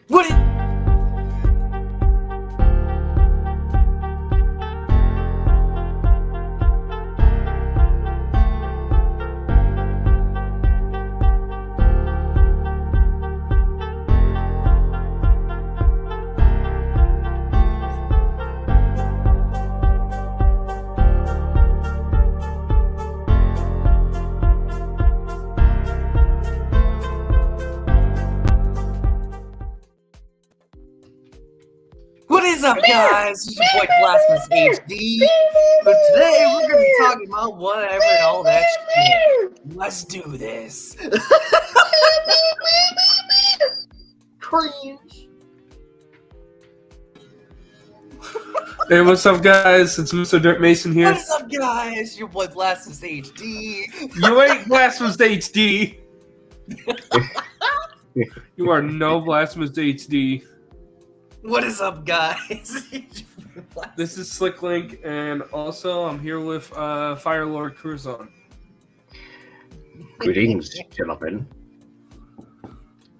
What? What is up, guys? It's your boy Blasphemous HD. But today we're gonna be talking about whatever and all that shit. Let's do this. Cringe. Hey, what's up, guys? It's Mr. Dirt Mason here. What is up, guys? Your boy Blasphemous HD. You ain't Blasphemous HD. You are no Blasphemous HD. What is up, guys? This is Slick Link, and also I'm here with Fire Lord Curzon. Greetings, gentlemen.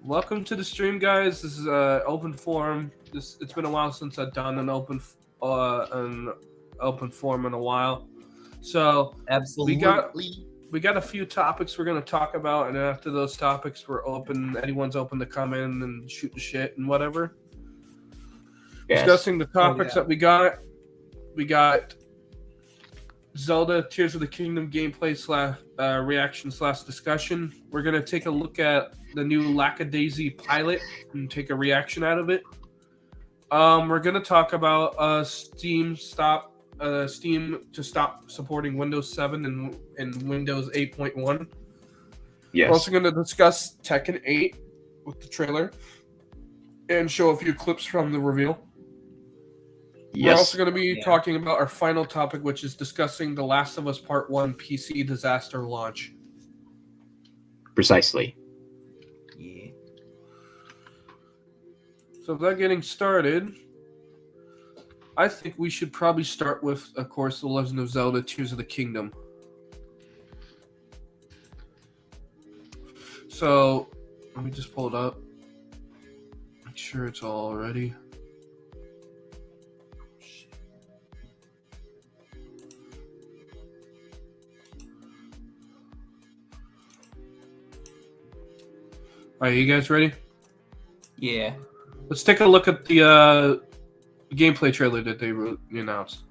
Welcome to the stream, guys. This is open forum. It's been a while since I've done an open forum in a while. So Absolutely. we got a few topics we're gonna talk about, and after those topics, we're open. Anyone's open to come in and shoot the shit and whatever. Yes. Discussing the topics that we got Zelda Tears of the Kingdom gameplay / reaction / discussion. We're gonna take a look at the new Lackadaisy pilot and take a reaction out of it. We're gonna talk about Steam to stop supporting Windows 7 and Windows 8.1. Yes. We're also gonna discuss Tekken 8 with the trailer and show a few clips from the reveal. We're also going to be talking about our final topic, which is discussing The Last of Us Part 1 PC disaster launch. Precisely. Yeah. So without getting started, I think we should probably start with, of course, The Legend of Zelda Tears of the Kingdom. So, let me just pull it up. Make sure it's all ready. All right, you guys ready? Yeah. Let's take a look at the gameplay trailer that they announced.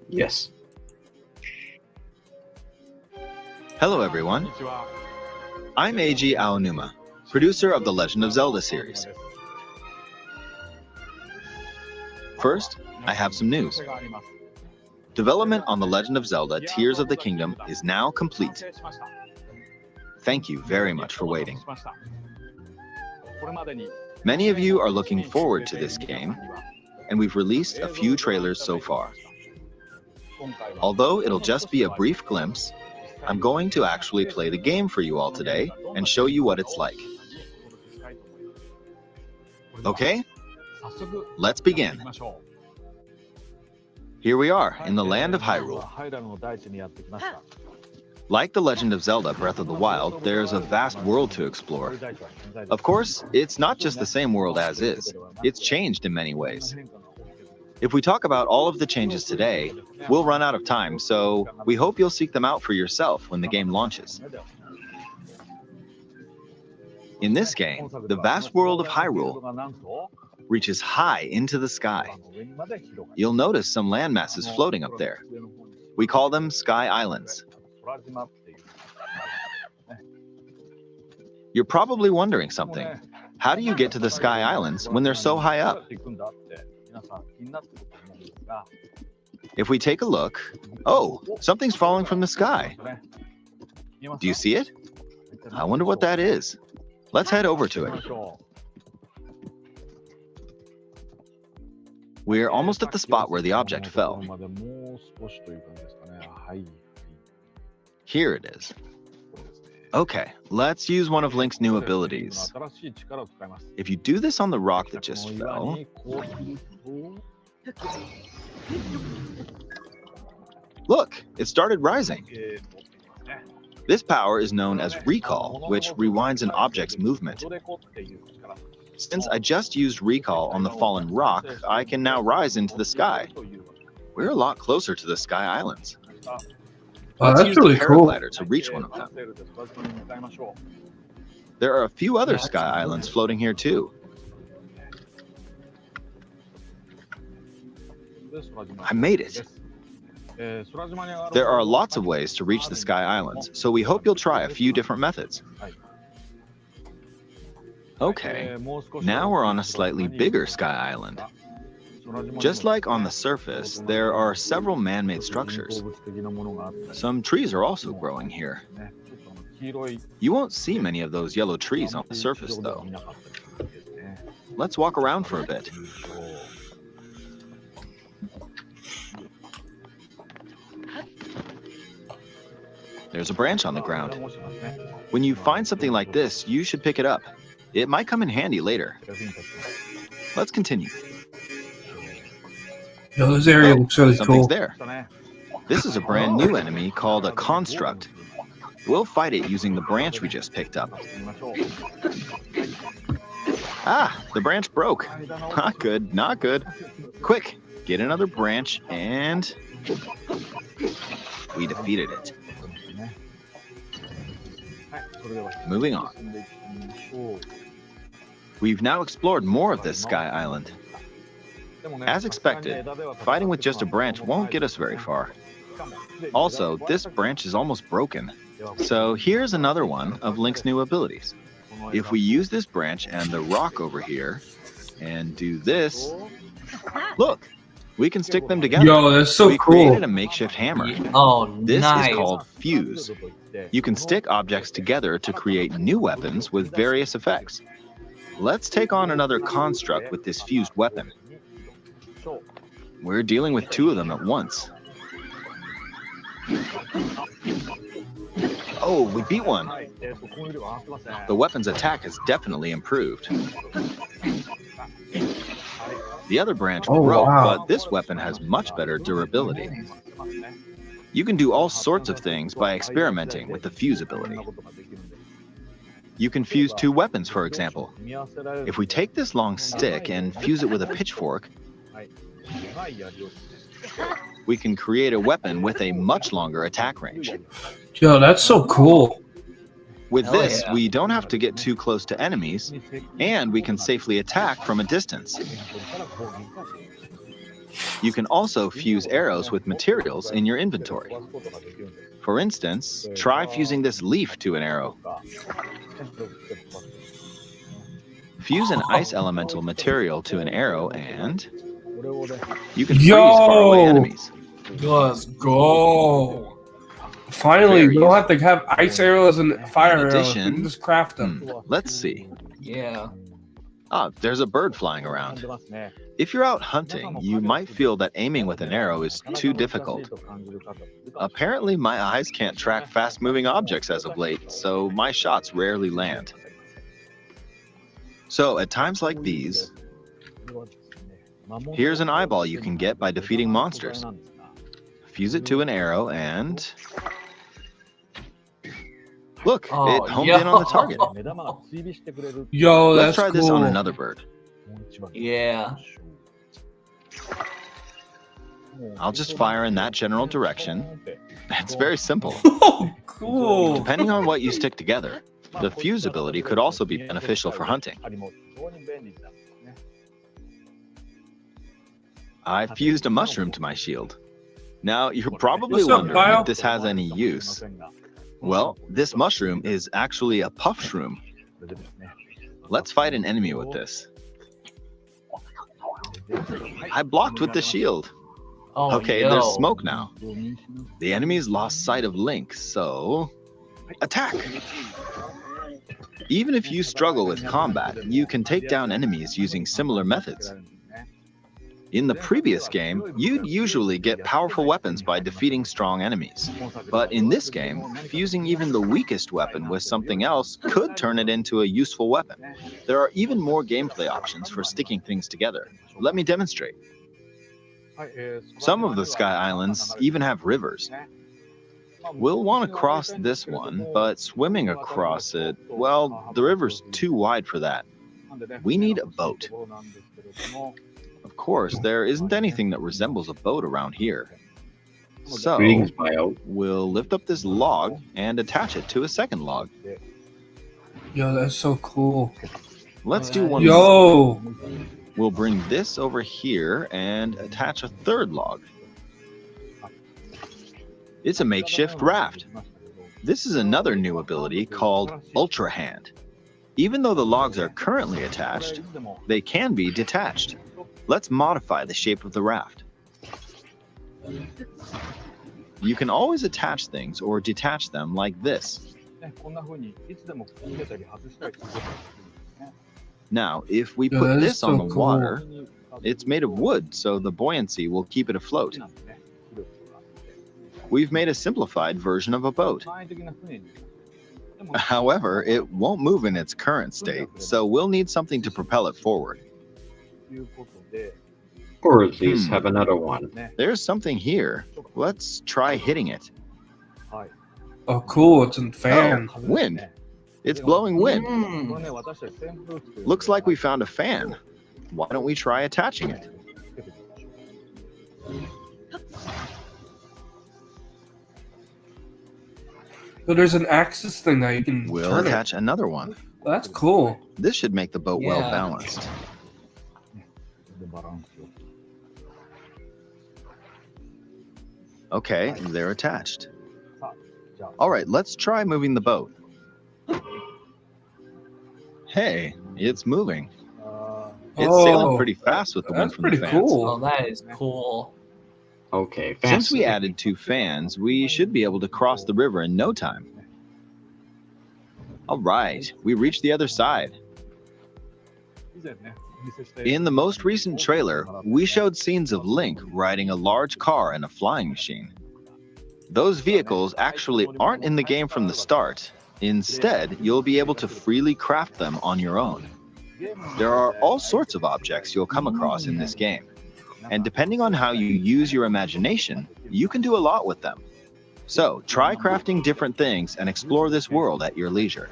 Yes. Hello, everyone. I'm Eiji Aonuma, producer of the Legend of Zelda series. First, I have some news. Development on The Legend of Zelda Tears of the Kingdom is now complete. Thank you very much for waiting. Many of you are looking forward to this game, and we've released a few trailers so far. Although it'll just be a brief glimpse, I'm going to actually play the game for you all today and show you what it's like. Okay? Let's begin. Here we are in the land of Hyrule. Like The Legend of Zelda Breath of the Wild, there's a vast world to explore. Of course, it's not just the same world as is. It's changed in many ways. If we talk about all of the changes today, we'll run out of time, so we hope you'll seek them out for yourself when the game launches. In this game, the vast world of Hyrule reaches high into the sky. You'll notice some landmasses floating up there. We call them Sky Islands. You're probably wondering something. How do you get to the Sky Islands when they're so high up? If we take a look, oh, something's falling from the sky. Do you see it? I wonder what that is. Let's head over to it. We're almost at the spot where the object fell. Here it is. Okay, let's use one of Link's new abilities. If you do this on the rock that just fell... Look, it started rising. This power is known as recall, which rewinds an object's movement. Since I just used recall on the fallen rock, I can now rise into the sky. We're a lot closer to the Sky Islands. Let's that's use really the cool. paraglider to reach one of them. There are a few other Sky Islands floating here too. I made it. There are lots of ways to reach the Sky Islands, so we hope you'll try a few different methods. Okay, now we're on a slightly bigger Sky Island. Just like on the surface, there are several man-made structures. Some trees are also growing here. You won't see many of those yellow trees on the surface, though. Let's walk around for a bit. There's a branch on the ground. When you find something like this, you should pick it up. It might come in handy later. Let's continue. Yo, this area looks really Something's cool. there. This is a brand new enemy called a construct. We'll fight it using the branch we just picked up. Ah, the branch broke. Not good, not good. Quick, get another branch and we defeated it. Moving on. We've now explored more of this Sky Island. As expected, fighting with just a branch won't get us very far. Also, this branch is almost broken. So here's another one of Link's new abilities. If we use this branch and the rock over here, and do this, look, we can stick them together. Yo, that's so we cool. created a makeshift hammer. Oh, This nice. is called fuse. You can stick objects together to create new weapons with various effects. Let's take on another construct with this fused weapon. We're dealing with two of them at once. Oh, we beat one. The weapon's attack has definitely improved. The other branch Oh, broke, wow. but this weapon has much better durability. You can do all sorts of things by experimenting with the fuse ability. You can fuse two weapons, for example. If we take this long stick and fuse it with a pitchfork, we can create a weapon with a much longer attack range. Yo, that's so cool. With Hell this, yeah. we don't have to get too close to enemies, and we can safely attack from a distance. You can also fuse arrows with materials in your inventory. For instance, try fusing this leaf to an arrow. Fuse an ice elemental material to an arrow and you can freeze faraway Yo! enemies. Let's go. Finally, we Very don't have to have ice arrows and fire In arrows. We addition- can just craft them. Let's see. Yeah. Ah, there's a bird flying around. If you're out hunting, you might feel that aiming with an arrow is too difficult. Apparently, my eyes can't track fast-moving objects as of late, so my shots rarely land. So, at times like these, here's an eyeball you can get by defeating monsters. Fuse it to an arrow and... Look, Oh, it homed in on the target. Yo, Let's that's try cool. this on another bird. Yeah. I'll just fire in that general direction. It's very simple. Oh, cool. Depending on what you stick together, the fuse ability could also be beneficial for hunting. I fused a mushroom to my shield. Now, you're probably What's up, wondering Kyle? if this has any use. Well, this mushroom is actually a puff shroom. Let's fight an enemy with this. I blocked with the shield. Oh, Okay, yo. there's smoke now. The enemy's lost sight of Link, so... attack! Even if you struggle with combat, you can take down enemies using similar methods. In the previous game, you'd usually get powerful weapons by defeating strong enemies. But in this game, fusing even the weakest weapon with something else could turn it into a useful weapon. There are even more gameplay options for sticking things together. Let me demonstrate. Some of the Sky Islands even have rivers. We'll want to cross this one, but swimming across it, well, the river's too wide for that. We need a boat. Of course, there isn't anything that resembles a boat around here. So, Greetings, Bio. we'll lift up this log and attach it to a second log. Yo, that's so cool. Let's do one. Yo! We'll bring this over here and attach a third log. It's a makeshift raft. This is another new ability called Ultra Hand. Even though the logs are currently attached, they can be detached. Let's modify the shape of the raft. You can always attach things or detach them like this. Now, if we Yo, put that is this on so the cool. water, it's made of wood, so the buoyancy will keep it afloat. We've made a simplified version of a boat. However, it won't move in its current state, so we'll need something to propel it forward. Or at least have another one. There's something here. Let's try hitting it. Oh, cool. It's a fan. Oh, wind. It's blowing wind. Mm. Looks like we found a fan. Why don't we try attaching it? So there's an axis thing that you can We'll turn it. attach another one. That's cool. This should make the boat well Yeah. balanced. Okay, they're attached. All right, let's try moving the boat. Hey, it's moving. It's sailing pretty fast with the wind That's from the pretty fans. cool. Oh, that is cool. Okay, Since we fascinating. added 2 fans, we should be able to cross the river in no time. All right, we reached the other side. In the most recent trailer, we showed scenes of Link riding a large car and a flying machine. Those vehicles actually aren't in the game from the start. Instead, you'll be able to freely craft them on your own. There are all sorts of objects you'll come across in this game. And depending on how you use your imagination, you can do a lot with them. So try crafting different things and explore this world at your leisure.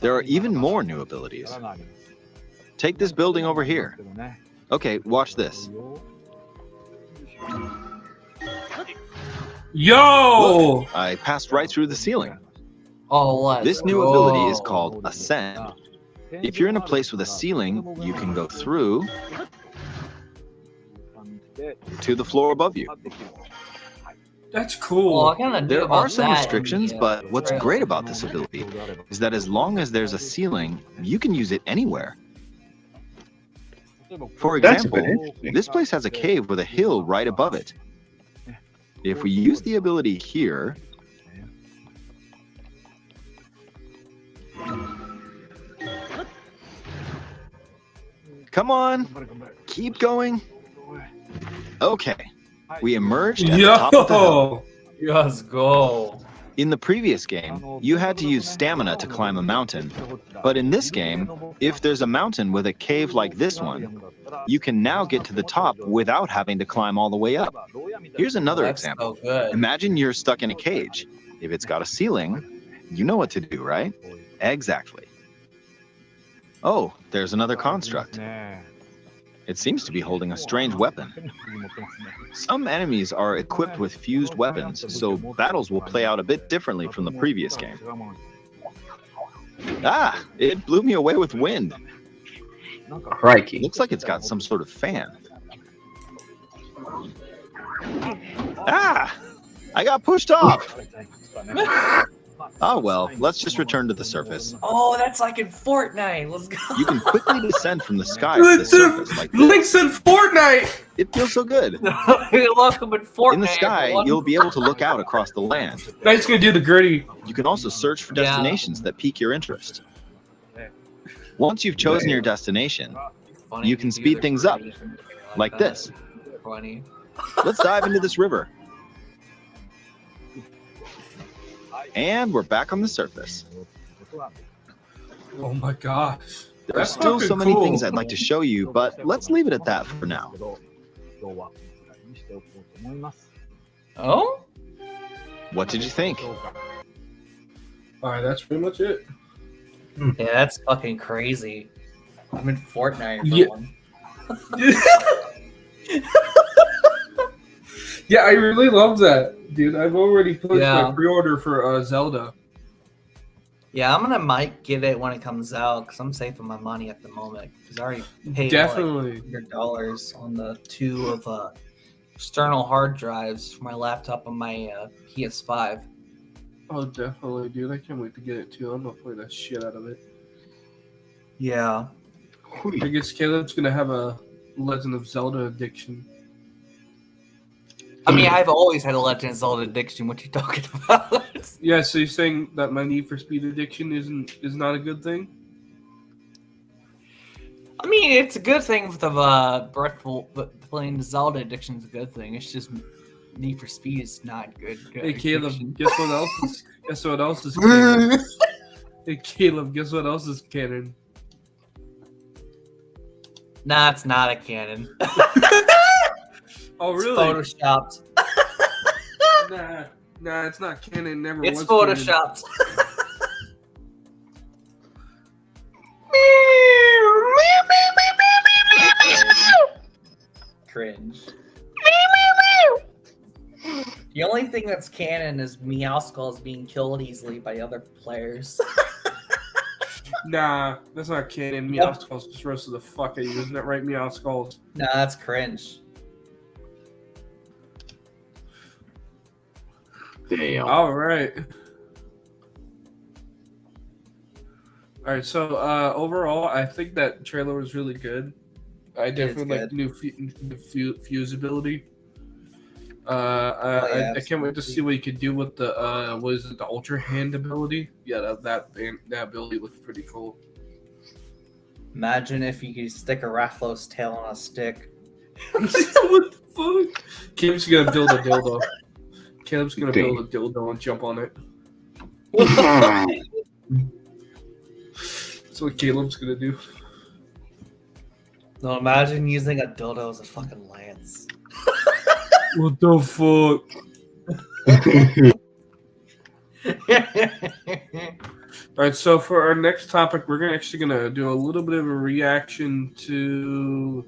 There are even more new abilities. Take this building over here. Okay, watch this. Yo! Look, I passed right through the ceiling. Oh, let's This new go. ability is called Ascend. If you're in a place with a ceiling, you can go through to the floor above you. That's Well, cool. I kinda knew There about are some that in restrictions, the, but what's trailer. great about this ability is that as long as there's a ceiling, you can use it anywhere. For That's a example, bit interesting. this place has a cave with a hill right above it. If we use the ability here, come on, keep going. Okay, we emerged at the top of the hill. Yo! Let's go. In the previous game, you had to use stamina to climb a mountain, but in this game, if there's a mountain with a cave like this one, you can now get to the top without having to climb all the way up. Here's another That's example. so good. Imagine you're stuck in a cage. If it's got a ceiling, you know what to do, right? Exactly. Oh, there's another construct. It seems to be holding a strange weapon. Some enemies are equipped with fused weapons, so battles will play out a bit differently from the previous game. Ah, it blew me away with wind. Crikey. Looks like it's got some sort of fan. Ah, I got pushed off. Oh well, let's just return to the surface. Oh, that's like in Fortnite. Let's go. You can quickly descend from the sky to the surface like this. Link's in Fortnite! It feels so good. Welcome in Fortnite. In the sky, everyone. you'll be able to look out across the land. Now he's gonna do the gritty. You can also search for Yeah. destinations that pique your interest. Once you've chosen your destination, Funny you to can do speed the things up, gritty like that. this. Funny. Let's dive into this river. And we're back on the surface. Oh my gosh. There are That's still so fucking many cool. things I'd like to show you, but let's leave it at that for now. Oh? What did you think? All right, that's pretty much it. Yeah, that's fucking crazy. I'm in Fortnite for Yeah. one. Yeah, I really love that, dude. I've already placed Yeah. my pre-order for Zelda. Yeah, might get it when it comes out because I'm saving my money at the moment. Because I already paid Definitely. like $100 on the 2 of external hard drives for my laptop and my PS5. Oh, definitely, dude. I can't wait to get it too. I'm gonna play the shit out of it. Yeah. I guess Caleb's gonna have a Legend of Zelda addiction. I mean, I've always had a Legend of Zelda addiction. What you talking about? Yeah, so you're saying that my Need for Speed addiction is not a good thing? I mean, it's a good thing with the playing Zelda addiction is a good thing. It's just Need for Speed is not good. Hey Caleb, addiction. guess what else is canon? Hey Caleb, guess what else is canon? Nah, it's not a canon. Oh It's really? photoshopped. Nah, it's not canon. Never It's was. Canon. photoshopped. Cringe. The only thing that's canon is Meowscles being killed easily by other players. Nah, that's not canon. Meowskulls just roasted the fuck out of you, isn't that right, Meowskulls? Nah, that's cringe. Damn. All right. All right. So overall, I think that trailer was really good. I definitely like the fusibility. I can't wait to see what you could do with the what is it, the Ultra Hand ability? Yeah, that ability looks pretty cool. Imagine if you could stick a Rathalos tail on a stick. What the fuck? Caleb's gonna build a dildo. Caleb's gonna build a dildo and jump on it. That's what Caleb's gonna do. No, imagine using a dildo as a fucking lance. What the fuck? All right, so for our next topic, we're actually gonna do a little bit of a reaction to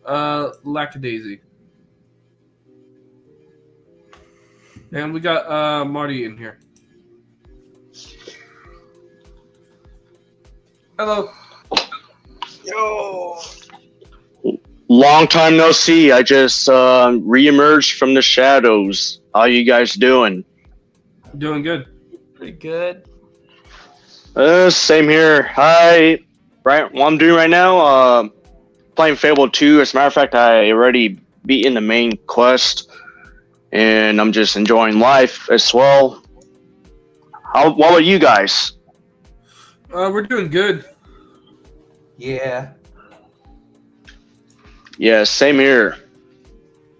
Lackadaisy, and we got Marty in here. Hello. Yo. Long time no see. I just re-emerged from the shadows. How you guys doing? Doing good. Pretty good. Same here. Hi. Right, what I'm doing right now, playing Fable 2. As a matter of fact, I already beaten the main quest, and I'm just enjoying life as well. What about you guys? We're doing good. Yeah. Yeah, same here.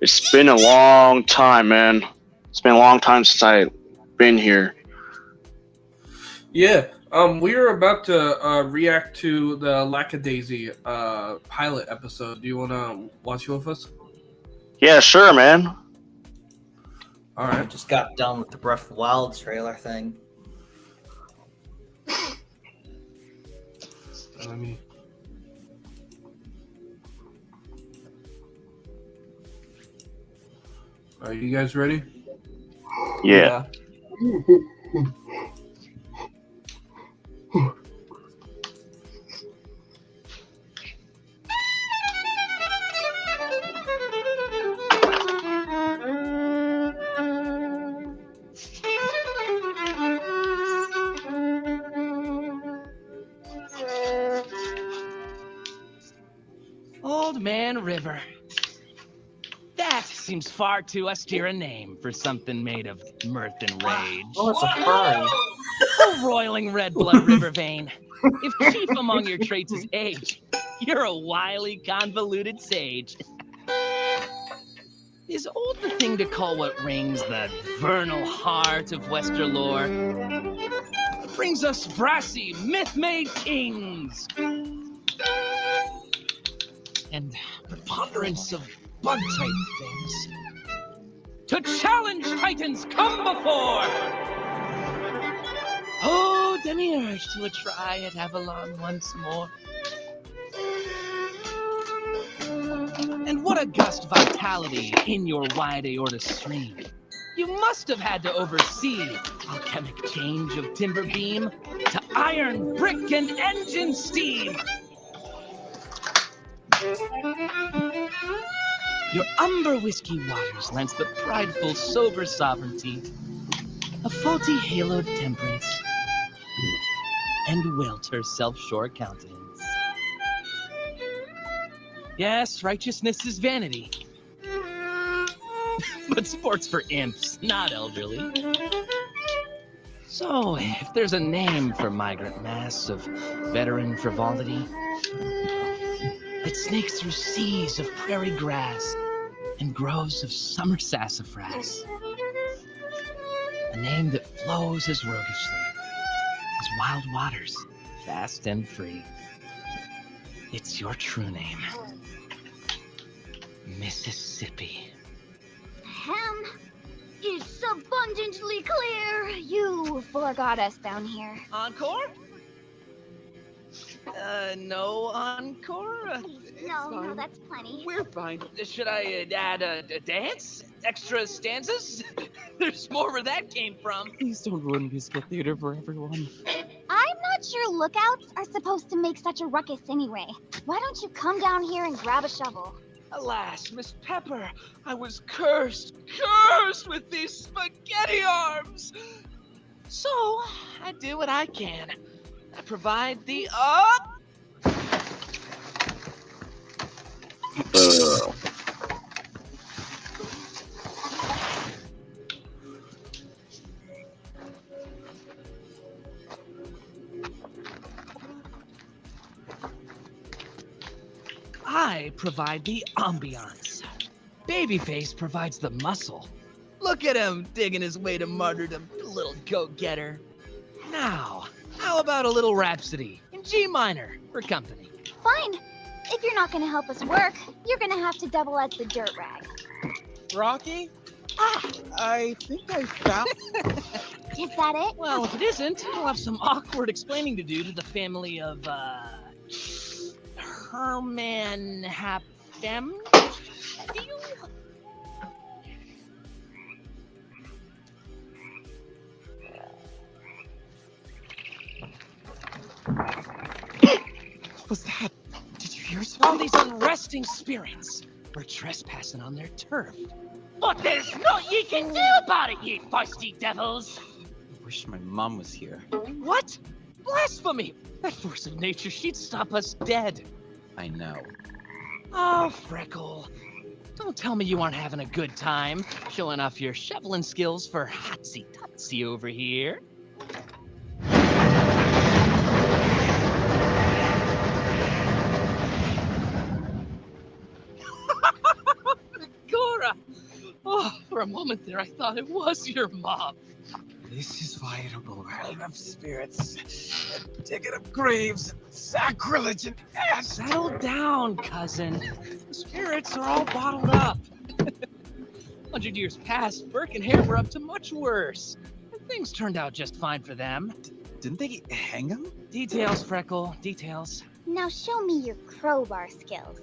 It's been a long time, man. It's been a long time since I've been here. Yeah. We are about to react to the Lackadaisy pilot episode. Do you want to watch it with us? Yeah, sure, man. All I right. just got done with the Breath of the Wild trailer thing. Let me. Are you guys ready? Yeah. Old Man River. That seems far too austere a name for something made of mirth and rage. Oh, it's a furry. Oh, roiling red blood river vein. If chief among your traits is age, you're a wily, convoluted sage. Is old the thing to call what rings the vernal heart of Westerlore? Brings us brassy, myth-made kings. And preponderance of bug-type things. to challenge titans come before. Oh, demiurge to a try at Avalon once more. And what a gust vitality in your wide aorta stream. You must have had to oversee alchemic change of timber beam to iron, brick, and engine steam. Your umber whiskey waters lends the prideful, sober sovereignty of faulty haloed temperance and welter self-sure countenance. Yes, righteousness is vanity. But sports for imps, not elderly. So, if there's a name for migrant mass of veteran frivolity that snakes through seas of prairie grass and groves of summer sassafras, a name that flows as roguishly as wild waters, fast and free. It's your true name. Mississippi. Hem is abundantly clear. You forgot us down here. Encore? No encore? No, that's plenty. We're fine. Should I add a dance? Extra stanzas? There's more where that came from. Please don't ruin musical theater for everyone. I'm not sure lookouts are supposed to make such a ruckus anyway. Why don't you come down here and grab a shovel? Alas, Miss Pepper, I was cursed with these spaghetti arms. So, I do what I can. I provide the I provide the ambiance. Babyface provides the muscle. Look at him digging his way to martyrdom, little go-getter. Now, how about a little rhapsody in G minor for company? Fine. If you're not gonna help us work, you're gonna have to double as the dirt rag. Rocky? I think I found... Is that it? Well, if it isn't, we'll have some awkward explaining to do to the family of, Herman Hapdem? What was that? Did you hear All something? these unresting spirits were trespassing on their turf. But there's naught ye can do about it, ye feisty devils! I wish my mom was here. What? Blasphemy! That force of nature, she'd stop us dead. I know. Oh, Freckle. Don't tell me you aren't having a good time showing off your shoveling skills for Hotsy-Totsy over here. Gora! Oh, for a moment there I thought it was your mom. This is why I don't go around of spirits and digging up graves and sacrilege and ass. Settle down, cousin. The spirits are all bottled up. 100 years past, Burke and Hare were up to much worse. And things turned out just fine for them. Didn't they hang him? Details, Freckle, details. Now show me your crowbar skills.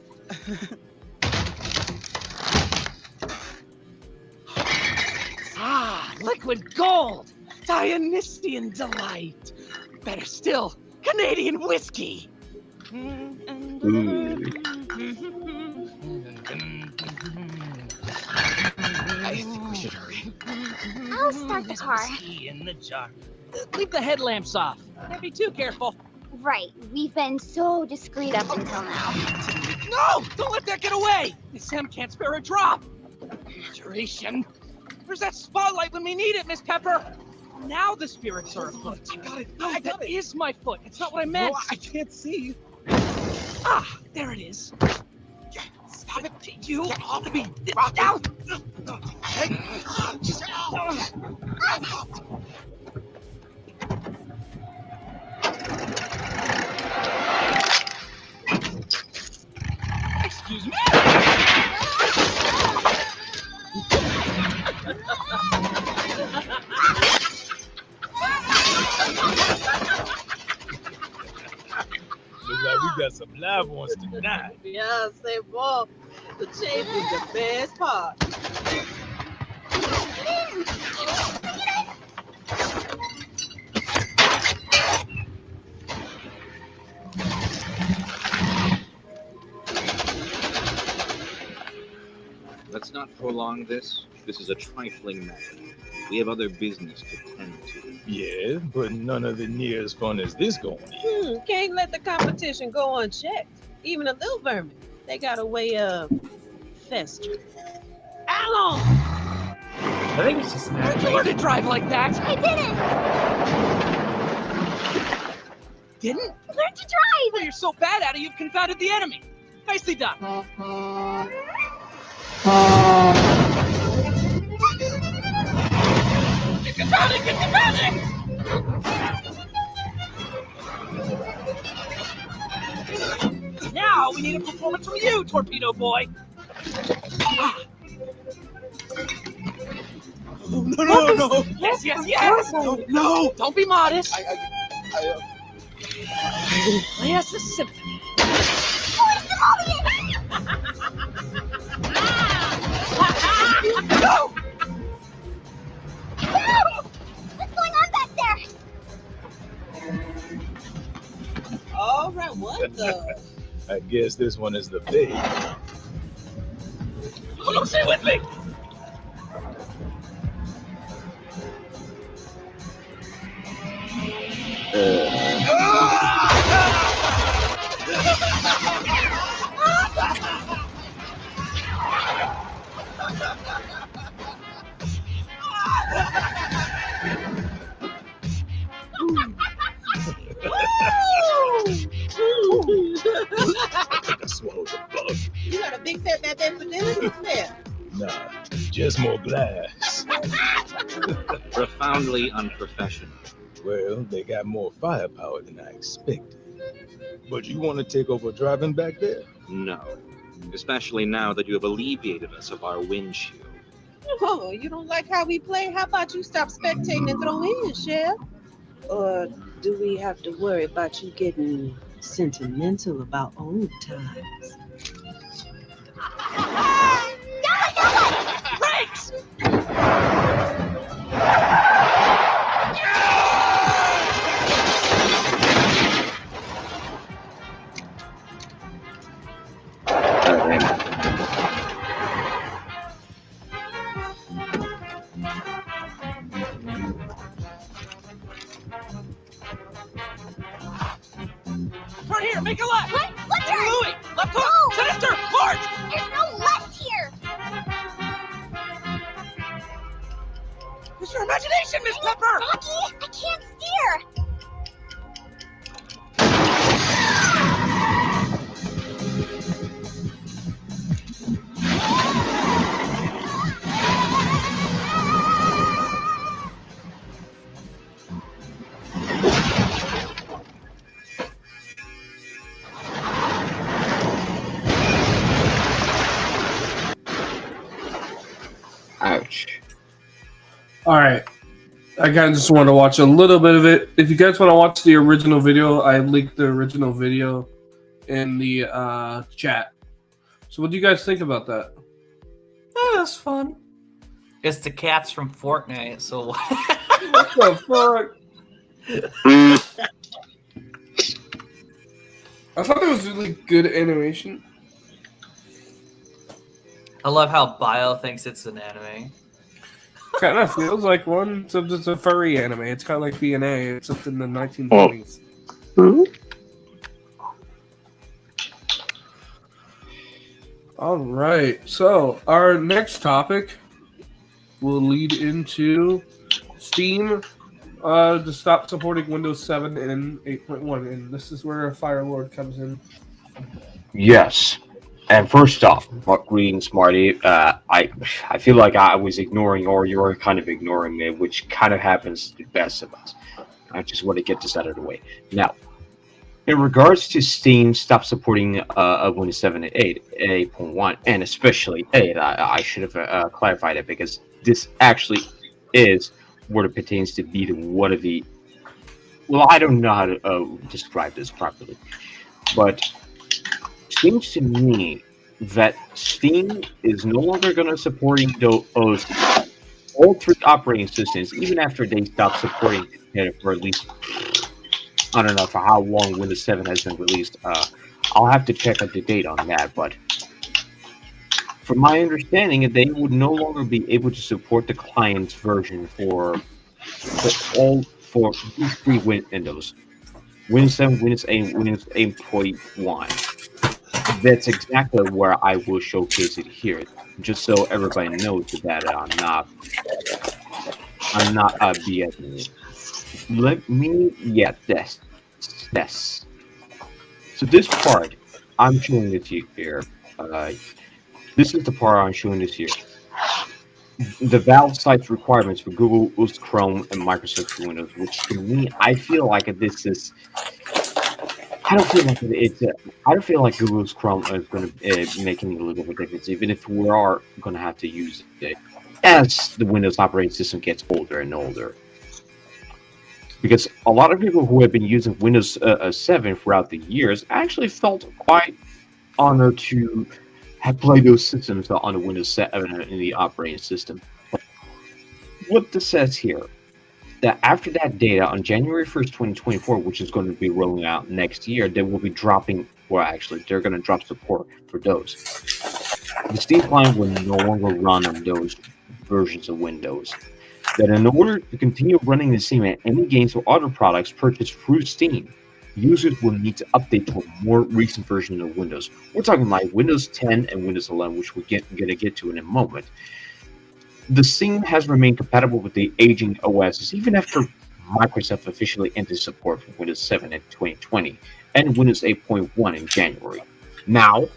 Ah, liquid gold! Dionysian delight! Better still, Canadian whiskey! I think we should hurry. I'll start the car. Whiskey in the jar. Leave the headlamps off. Don't be too careful. Right, we've been so discreet up until now. No! Don't let that get away! Miss Sam can't spare a drop! Duration. Where's that spotlight when we need it, Miss Pepper? Now the spirits are afoot. I got it. No, that is my foot. It's not what I meant. No, I can't see. Ah, there it is. Stop it. You ought to be Rocky. out. Excuse me. got some live ones tonight. Yeah, say, boy, the chase is the best part. Let's not prolong this. This is a trifling matter. We have other business to tend to. Yeah, but none of it near as fun as this going. Can't let the competition go unchecked. Even a little vermin. They got a way of festering. Alon! I think it's just Where'd you learn to drive like that? I Didn't? learn to drive. Well, you're so bad at it, you've confounded the enemy. Nicely done. Get confounded! Get confounded! Now we need a performance from you, torpedo boy. No. Yes. No. Don't be modest. Play us a symphony. Go! What's going on back there? All right, what the? I guess this one is the bait. Oh, no, stay with me. I think I swallowed a bug. You got a big fat baby for dinner? What's there? Nah, just more glass. Profoundly unprofessional. Well, they got more firepower than I expected. But you want to take over driving back there? No. Especially now that you have alleviated us of our windshield. Oh, you don't like how we play? How about you stop spectating and throw in, Chef? Or do we have to worry about you getting sentimental about old times? Brakes! Turn here, make a left! What? What turn? Louis! Left hook! No! Sinister! Port! There's no left here. Use your imagination, Miss Pepper! Rocky, I can't steer. Ouch. All right. I kind of just want to watch a little bit of it. If you guys want to watch the original video, I linked the original video in the chat. So what do you guys think about that? Oh, that's fun. It's the cats from Fortnite, so What the fuck? I thought it was really good animation. I love how Bio thinks it's an anime. Kind of feels like one, except it's a furry anime. It's kind of like DNA, except in the 1920s. All right, so our next topic will lead into Steam to stop supporting Windows 7 and 8.1, and this is where Firelord comes in. Yes. And first off, greetings, Marty. I feel like I was ignoring, or you were kind of ignoring me, which kind of happens to the best of us. I just want to get this out of the way. Now, in regards to Steam stop supporting Windows 7 and 8.1, and especially 8, I should have clarified it, because this actually is what it pertains to be one of the... Well, I don't know how to describe this properly. but seems to me that Steam is no longer going to supporting those all three operating systems, even after they stop supporting it for at least I don't know for how long Windows 7 has been released. I'll have to check out the date on that, but from my understanding, they would no longer be able to support the client's version for these three Windows: Windows 7, Windows 8, Windows 8.1. That's exactly where I will showcase it here, just so everybody knows that I'm not BSing it. Let me this. So this part I'm showing it to you here. This is the part I'm showing this here. The Valve cites requirements for Google's Chrome and Microsoft's Windows, which to me, I feel like this is. I don't feel like I don't feel like Google's Chrome is going to make any little bit of a difference, even if we are going to have to use it as the Windows operating system gets older and older. Because a lot of people who have been using Windows 7 throughout the years actually felt quite honored to have played those systems on the Windows 7 in the operating system. What this says here, that after that data on January 1st, 2024, which is going to be rolling out next year, they will be dropping, well, actually, they're going to drop support for those. The Steam client will no longer run on those versions of Windows. That in order to continue running the Steam at any games or other products purchased through Steam, users will need to update to a more recent version of Windows. We're talking like Windows 10 and Windows 11, which we're going to get to in a moment. The Steam has remained compatible with the aging OSs even after Microsoft officially ended support for Windows 7 in 2020 and Windows 8.1 in January. Now,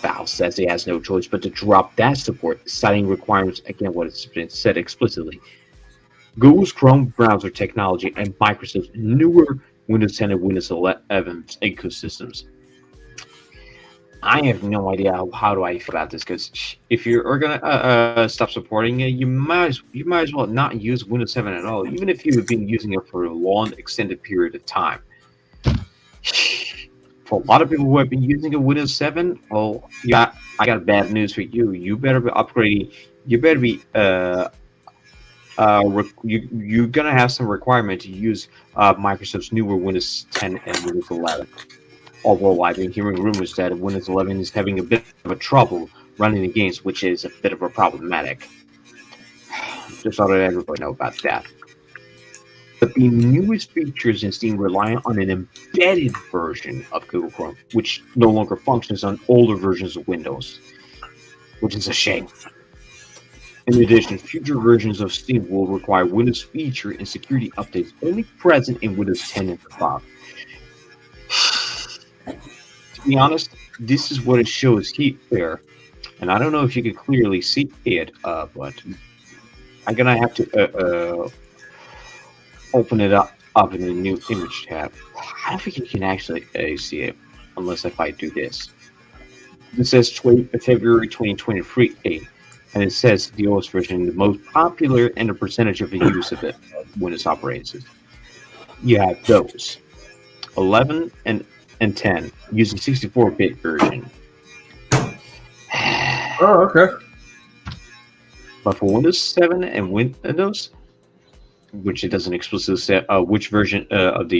Valve says it has no choice but to drop that support, citing requirements, again, what has been said explicitly. Google's Chrome browser technology and Microsoft's newer Windows 10 and Windows 11 ecosystems. I have no idea how do I feel about this, because if you're gonna stop supporting it, you might as well not use Windows 7 at all, even if you've been using it for a long, extended period of time. For a lot of people who have been using a Windows 7, well, yeah, I got bad news for you. You better be upgrading. You better be you're gonna have some requirement to use Microsoft's newer Windows 10 and Windows 11. Although I've been hearing rumors that Windows 11 is having a bit of a trouble running the games, which is a bit of a problematic. Just so that everybody know about that. But the newest features in Steam rely on an embedded version of Google Chrome, which no longer functions on older versions of Windows, which is a shame. In addition, future versions of Steam will require Windows feature and security updates only present in Windows 10 and above. To be honest, this is what it shows here, and I don't know if you can clearly see it, but I'm gonna have to open it up in a new image tab. I don't think you can actually see it unless if I do this. It says February 2023, and it says the OS version, the most popular and the percentage of the use of it Windows operating system. You have those 11 and 10 using 64-bit version. Oh, okay. But for Windows 7 and Windows, which it doesn't explicitly say which version of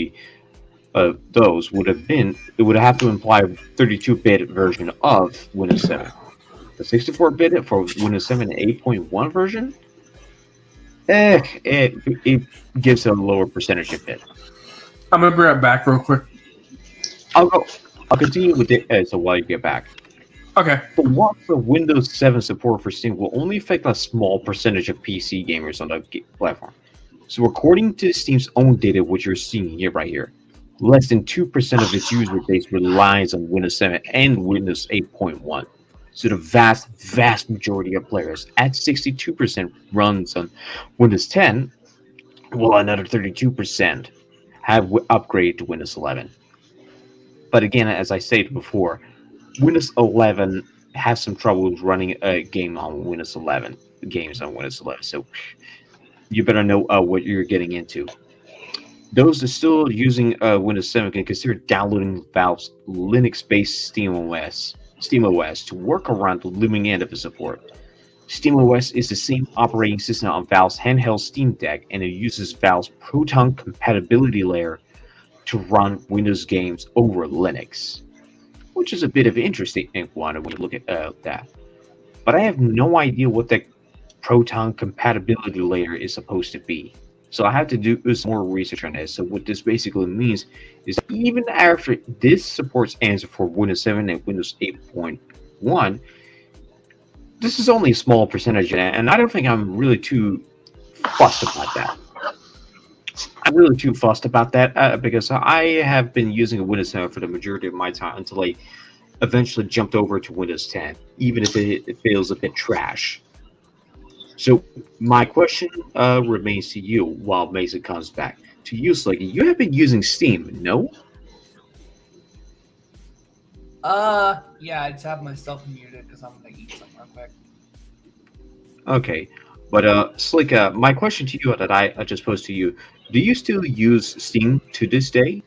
those would have been, it would have to imply a 32-bit version of Windows 7. The 64-bit for Windows 7 and 8.1 version, it gives a lower percentage of it. I'm gonna bring it back real quick. I'll continue with it so while you get back. Okay. The loss of Windows 7 support for Steam will only affect a small percentage of PC gamers on the platform. So according to Steam's own data, which you're seeing here, right here, less than 2% of its user base relies on Windows 7 and Windows 8.1. So the vast majority of players, at 62%, runs on Windows 10, while another 32% have upgraded to Windows 11. But again, as I stated before, Windows 11 has some troubles running a game on Windows 11, games on Windows 11. So you better know what you're getting into. Those that still using Windows 7 can consider downloading Valve's Linux-based SteamOS to work around the looming end of its support. SteamOS is the same operating system on Valve's handheld Steam Deck, and it uses Valve's Proton compatibility layer to run Windows games over Linux, which is a bit of an interesting one when you look at that. But I have no idea what the Proton compatibility layer is supposed to be. So I have to do some more research on this. So what this basically means is even after this supports answer for Windows 7 and Windows 8.1, this is only a small percentage, and I don't think I'm really too fussed about that. I'm really too fussed about that because I have been using Windows 7 for the majority of my time until I eventually jumped over to Windows 10, even if it feels a bit trash. So my question remains to you while Mason comes back. To you, Slicky, you have been using Steam, no? Yeah, I just have myself muted because I'm gonna eat something real quick. Okay, but Slick, my question to you that I just posed to you: do you still use Steam to this day?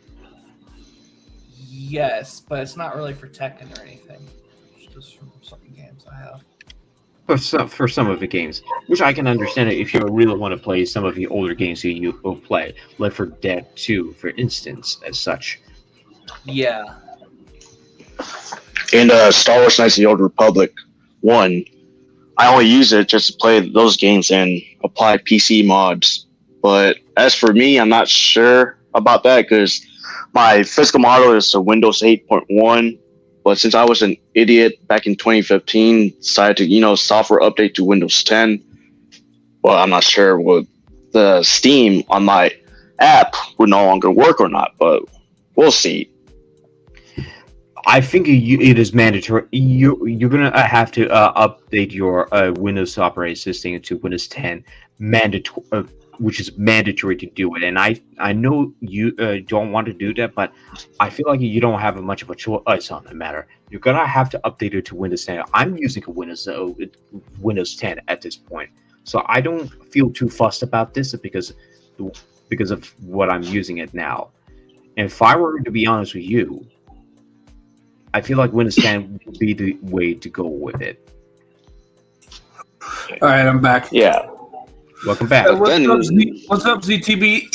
Yes, but it's not really for Tekken or anything. It's just from some games I have. For some of the games, which I can understand it if you really want to play some of the older games you will play, Left 4 Dead 2, for instance, as such. Yeah. And Star Wars Knights of the Old Republic 1, I only use it just to play those games and apply PC mods. But as for me, I'm not sure about that because my physical model is a Windows 8.1. But since I was an idiot back in 2015, decided to, software update to Windows 10. Well, I'm not sure what the Steam on my app would no longer work or not, but we'll see. I think it is mandatory. You're gonna have to update your Windows operating system to Windows 10, mandatory, which is mandatory to do it. And I know you don't want to do that, but I feel like you don't have much of a choice on the matter. You're gonna have to update it to Windows 10. I'm using a Windows 10 at this point, so I don't feel too fussed about this because of what I'm using it now. And if I were to be honest with you, I feel like Windows 10 would be the way to go with it. All right, I'm back. Yeah. Welcome back. What's up, ZTB?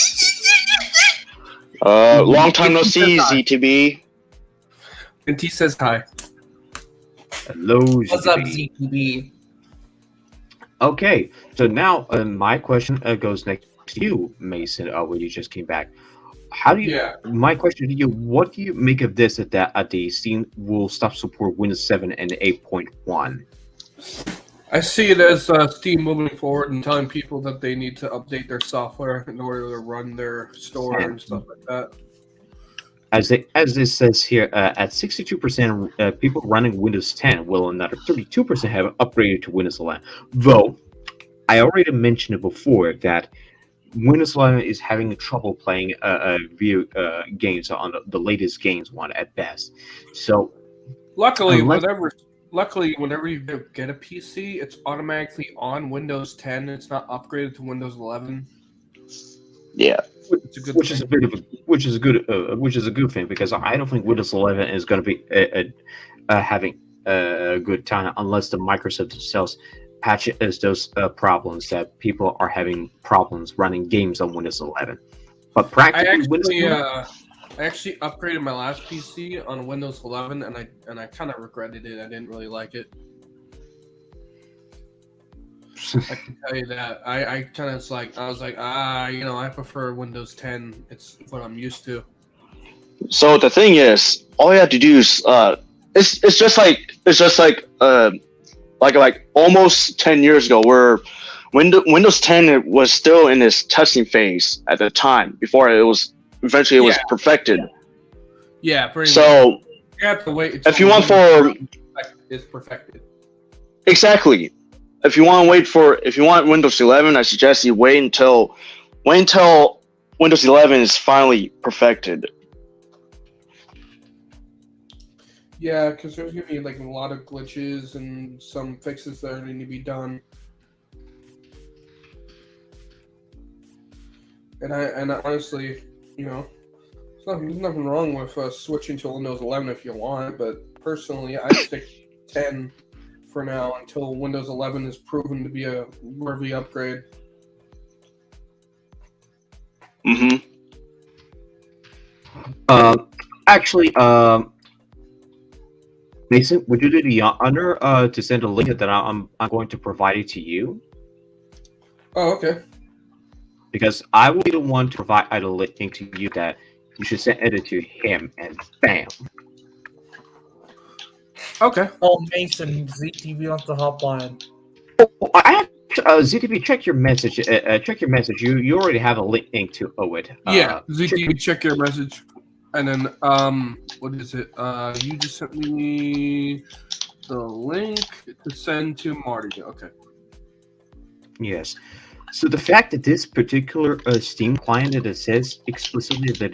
Long time no see, ZTB. And T says hi. Hello, What's up, ZTB? Okay, so now my question goes next to you, Mason. When you just came back, how do you? Yeah. My question to you: what do you make of this? That the Steam will stop support Windows 7 and 8.1. I see it as Steam moving forward and telling people that they need to update their software in order to run their store and stuff like that. As it says here, at 62% people running Windows 10, will another 32% have upgraded to Windows 11. Though, I already mentioned it before that Windows 11 is having trouble playing video games on the latest games one at best. So, luckily, whenever you get a PC, it's automatically on Windows 10. It's not upgraded to Windows 11. Yeah, which is a good thing because I don't think Windows 11 is going to be having a good time unless the Microsoft themselves patches those problems that people are having problems running games on Windows 11. But practically, I actually upgraded my last PC on Windows 11, and I kind of regretted it. I didn't really like it. I can tell you that. I kind of was like, I prefer Windows 10. It's what I'm used to. So the thing is, all you have to do is it's just like almost 10 years ago, where Windows 10 was still in its testing phase at the time before it was perfected. Yeah, pretty so much. You have to wait if you want for it's perfected. Exactly. If you want Windows 11, I suggest you wait until Windows 11 is finally perfected. Yeah, because there's gonna be a lot of glitches and some fixes that need to be done. And honestly, You know, there's nothing wrong with switching to Windows 11 if you want, but personally, I stick 10 for now until Windows 11 is proven to be a worthy upgrade. Mm-hmm. Actually, Mason, would you do the honor to send a link that I'm going to provide it to you? Oh, okay. Because I will be the one to provide a link to you that you should send it to him, and bam. Okay. Oh, Mason, ZTV on the hotline. Oh, I have ZTV. Check your message. Check your message. You already have a link to it. Yeah, ZTV, check your message. And then, what is it? You just sent me the link to send to Marty. Okay. Yes. So the fact that this particular Steam client that it says explicitly that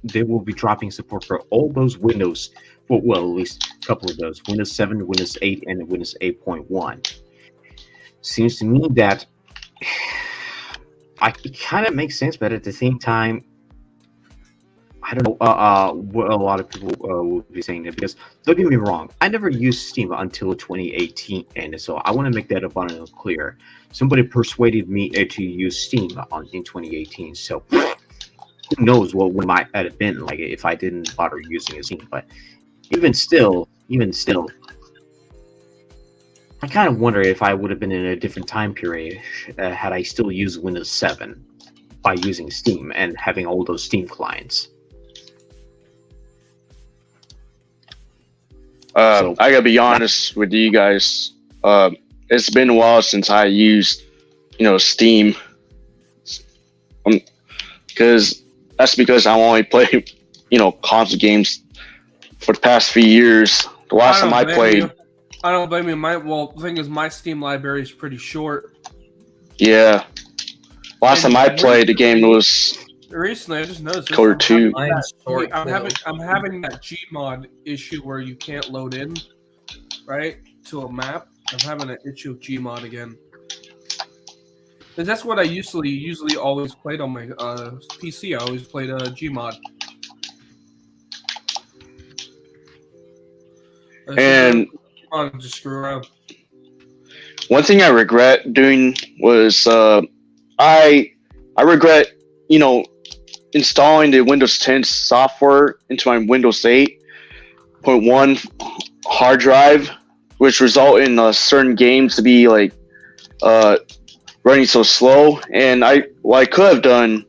they will be dropping support for all those Windows, well, at least a couple of those, Windows 7, Windows 8, and Windows 8.1. Seems to me that it kind of makes sense, but at the same time, I don't know what a lot of people will be saying that, because don't get me wrong, I never used Steam until 2018, and so I want to make that abundantly clear. Somebody persuaded me to use Steam in 2018, so who knows what might have been like if I didn't bother using Steam. But even still, I kind of wonder if I would have been in a different time period had I still used Windows 7 by using Steam and having all those Steam clients. I gotta be honest with you guys. It's been a while since I used, Steam. Because I only play, console games for the past few years. The last time I played. I don't blame you. The thing is, my Steam library is pretty short. Yeah. Last time I played the game was. Recently, I just noticed KOTOR 2. I'm having that Gmod issue where you can't load in, right, to a map. I'm having an issue with Gmod again. And that's what I usually always played on my PC. I always played Gmod. And just screw around. One thing I regret doing was I regret, installing the Windows 10 software into my Windows 8.1 hard drive, which result in certain games to be running so slow. And what I could have done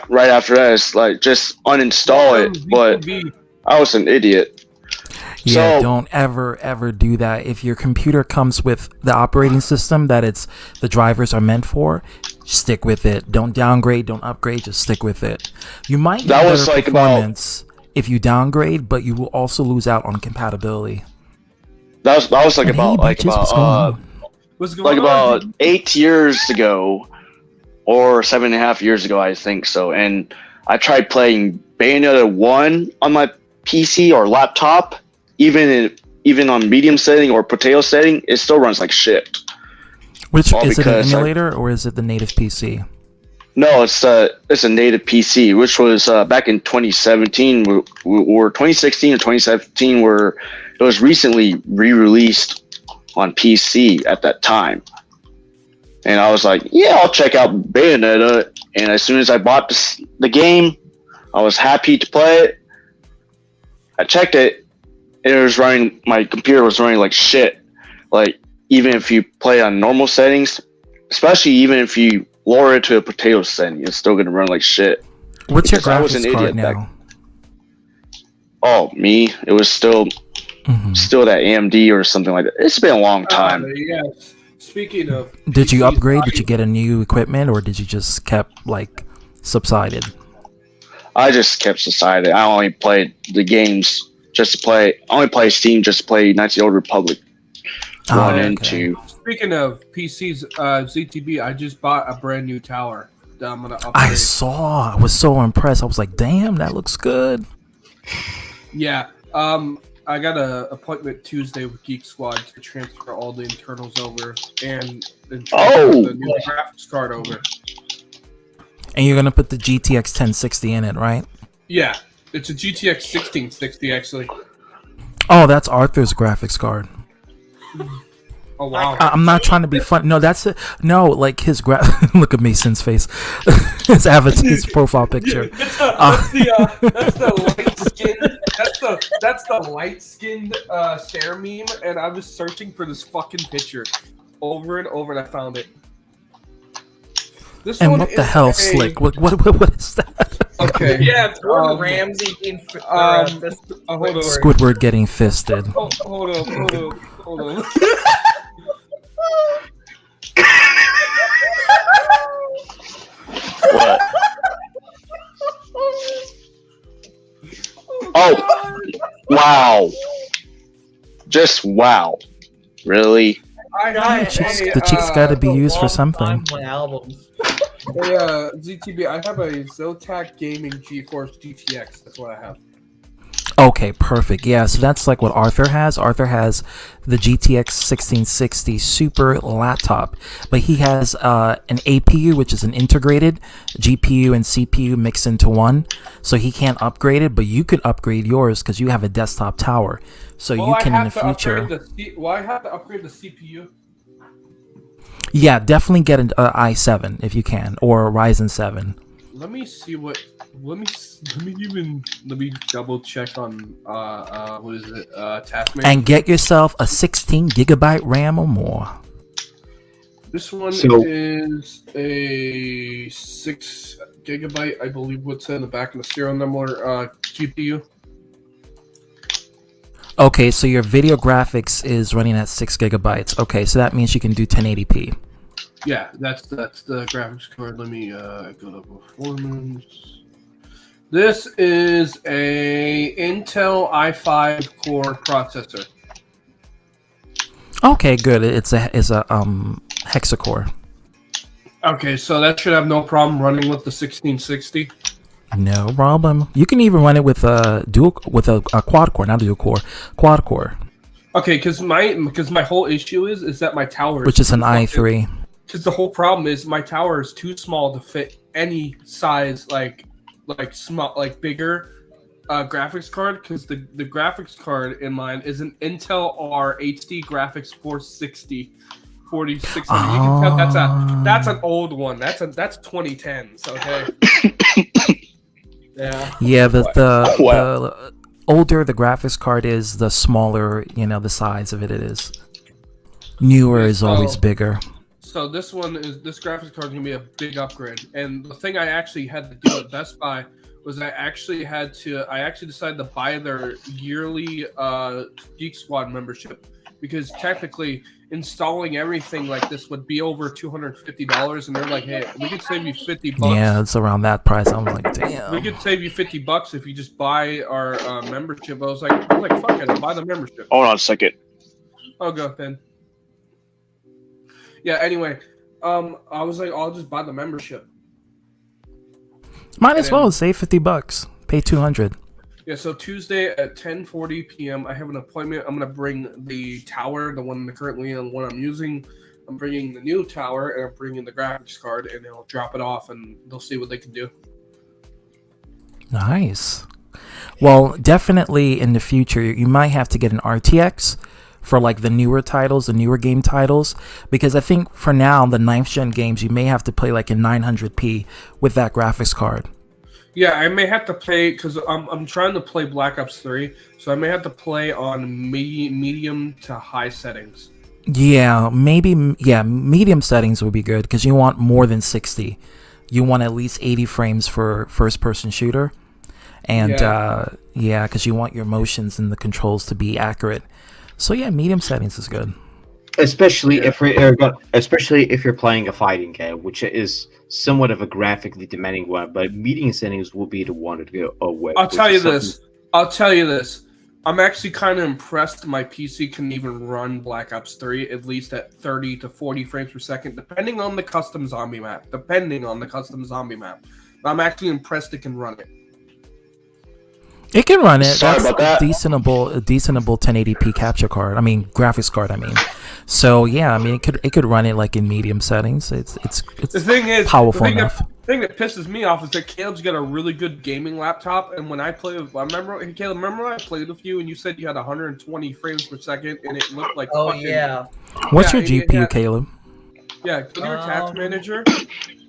right after that is just uninstall it, but I was an idiot. Yeah, So- don't ever do that. If your computer comes with the operating system that the drivers are meant for, stick with it. Don't downgrade, don't upgrade, just stick with it. You might get better performance if you downgrade, but you will also lose out on compatibility. That was And hey, bitches, what's going on? about 8 years ago, or 7.5 years ago, I think so. And I tried playing Bayonetta 1 on my PC or laptop, even on medium setting or potato setting, it still runs like shit. Which All is it, an because emulator or is it the native PC? No, it's a native PC, which was back in 2017 or 2016 or 2017, where it was recently re-released on PC at that time. And I was like, yeah, I'll check out Bayonetta. And as soon as I bought the game, I was happy to play it. I checked it, and it was running. My computer was running like shit. Even if you play on normal settings, especially even if you lower it to a potato setting, it's still gonna run like shit. What's your Because I was an graphics card idiot now? Oh, me? It was still that AMD or something like that. It's been a long time. Yeah. Speaking of, Did you upgrade? Did you get a new equipment, or did you just kept subsided? I just kept society. I only played the games just to play. I only play Steam just to play Knights of the Old Republic 1 and 2. Speaking of PCs, ZTB, I just bought a brand new tower that I'm gonna upgrade. I saw. I was so impressed. I was like, "Damn, that looks good." Yeah. I got an appointment Tuesday with Geek Squad to transfer all the internals over and then transfer the new graphics card over. And you're gonna put the GTX 1060 in it, right? Yeah, it's a GTX 1660 actually. Oh, that's Arthur's graphics card. Oh wow! I'm not trying to be fun. No, that's it. No, like his look at Mason's face. His avatar, his profile picture. That's the light skin. That's the light skinned stare meme, and I was searching for this fucking picture over and over, and I found it. This And one what the is hell, Slick? What is that? Okay. Yeah, it's Gordon Ramsay being hold on. Squidward getting fisted. Hold on. What? Oh, wow. Just wow. Really? The cheeks got to be used for something. Albums. Hey, ZTB, I have a Zotac Gaming GeForce GTX. That's what I have. Okay, perfect. Yeah, so that's like what Arthur has. Arthur has the GTX 1660 Super laptop, but he has an APU, which is an integrated GPU and CPU mixed into one. So he can't upgrade it, but you could upgrade yours because you have a desktop tower. So you can in the future. I have to upgrade the CPU. Yeah, definitely get an i7 if you can, or a Ryzen 7. Let me see what. Let me double check on what is it? Taskmaster. And get yourself a 16 gigabyte RAM or more. This one is a 6 gigabyte, I believe. What's in the back of the serial number? GPU. Okay, so your video graphics is running at 6 gigabytes. Okay, so that means you can do 1080p. Yeah, that's the graphics card. Let me go to performance. This is a Intel i5 core processor. Okay, good. It's a hexacore. Okay, so that should have no problem running with the 1660. No problem. You can even run it with a quad core, not dual core, quad core. Okay, because my whole issue is that my tower, which is an i3. Because the whole problem is my tower is too small to fit any size like small, like bigger graphics card, because the graphics card in mine is an Intel R HD Graphics 460 4600. You can tell that's an old one. That's 2010s. Okay. Yeah, the older the graphics card is, the smaller, the size of it is. Newer is always bigger. So this graphics card is gonna be a big upgrade. And the thing I actually had to do at Best Buy was I actually decided to buy their yearly Geek Squad membership, because technically installing everything like this would be over $250, and they're like, hey, we could save you $50. Yeah, it's around that price. I'm like, damn. We could save you $50 if you just buy our membership. I was like, fuck it, I'll buy the membership. Hold on a second. I'll go then. Yeah, anyway, I was like, I'll just buy the membership. Might as well save $50. Pay $200. Yeah, so Tuesday at 10:40 p.m. I have an appointment. I'm gonna bring the tower, the one currently and the one I'm using. I'm bringing the new tower, and I'm bringing the graphics card, and they'll drop it off, and they'll see what they can do. Nice. Well, definitely in the future, you might have to get an RTX for like the newer titles, the newer game titles, because I think for now the 9th gen games you may have to play like in 900p with that graphics card. Yeah, I may have to play, because I'm trying to play Black Ops 3, so I may have to play on medium to high settings. Yeah, medium settings would be good, because you want more than 60. You want at least 80 frames for first person shooter, and because you want your motions and the controls to be accurate. So yeah, medium settings is good. Especially if you're playing a fighting game, which is somewhat of a graphically demanding one, but medium settings will be the one to go away. I'll tell you this. I'm actually kind of impressed my PC can even run Black Ops 3 at least at 30 to 40 frames per second, depending on the custom zombie map. I'm actually impressed it can run it. It can run it. Sorry That's about that. a decentable 1080p capture card. Graphics card. So yeah, it could run it like in medium settings. It's The thing is, powerful enough. thing that pisses me off is that Caleb's got a really good gaming laptop, and when I play with, remember when I played with you and you said you had 120 frames per second and it looked like Oh fucking, yeah. What's your and it GPU, had- Caleb? Yeah, go to your task manager.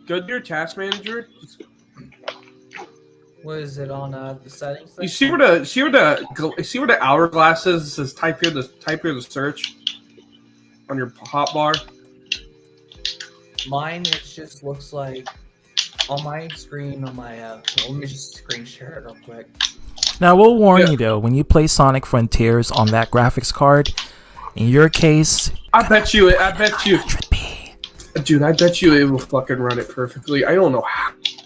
Go to your task manager. What is it on the settings? You see where the hourglass is? It says type here the search on your hotbar. Mine, it just looks like on my screen on my let me just screen share it real quick. Now, we'll warn you though, when you play Sonic Frontiers on that graphics card, in your case, I bet you, dude, I bet you it will fucking run it perfectly. I don't know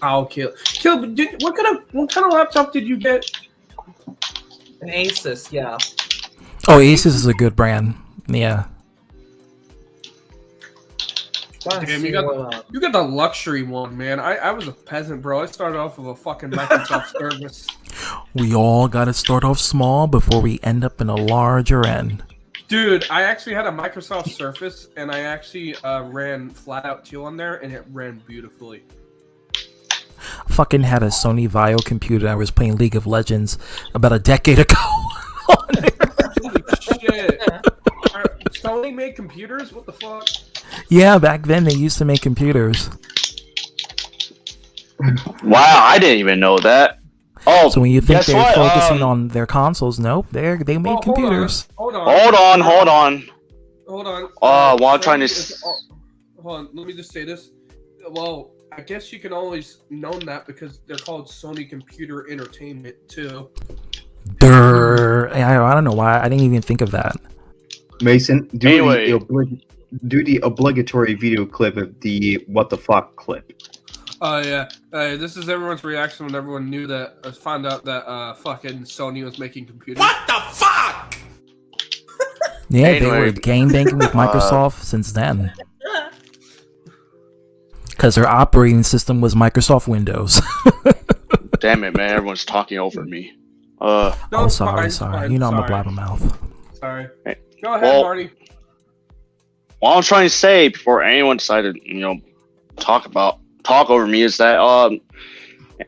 how, Caleb. What kind of laptop did you get? An Asus, yeah. oh, Asus is a good brand. Yeah. Damn, you got the luxury one, man. I was a peasant, bro. I started off with a fucking Microsoft service. We all gotta start off small before we end up in a larger end. Dude, I actually had a Microsoft Surface, and I actually ran Flatout 2 on there, and it ran beautifully. I fucking had a Sony Vaio computer. I was playing League of Legends about a decade ago. Holy shit. Sony made computers? What the fuck? Yeah, back then they used to make computers. Wow, I didn't even know that. Oh, So when you think guess they're what? focusing on their consoles, nope, they made computers. Hold on. Hold on. While I'm trying to hold on, let me just say this. Well, I guess you can always know that because they're called Sony Computer Entertainment too. Durr. I don't know why. I didn't even think of that. Mason, do Anyway. the obligatory video clip of the what the fuck clip. Oh yeah, this is everyone's reaction when everyone knew that, found out that fucking Sony was making computers. What the fuck? Yeah, they Anyway. were game banking with Microsoft since then. Because their operating system was Microsoft Windows. Damn it, man! Everyone's talking over me. No, Oh, it's sorry. fine, You know I'm a sorry. blabbermouth. Sorry. Hey, Go ahead, well- Marty. What I'm trying to say before anyone decided, talk over me is that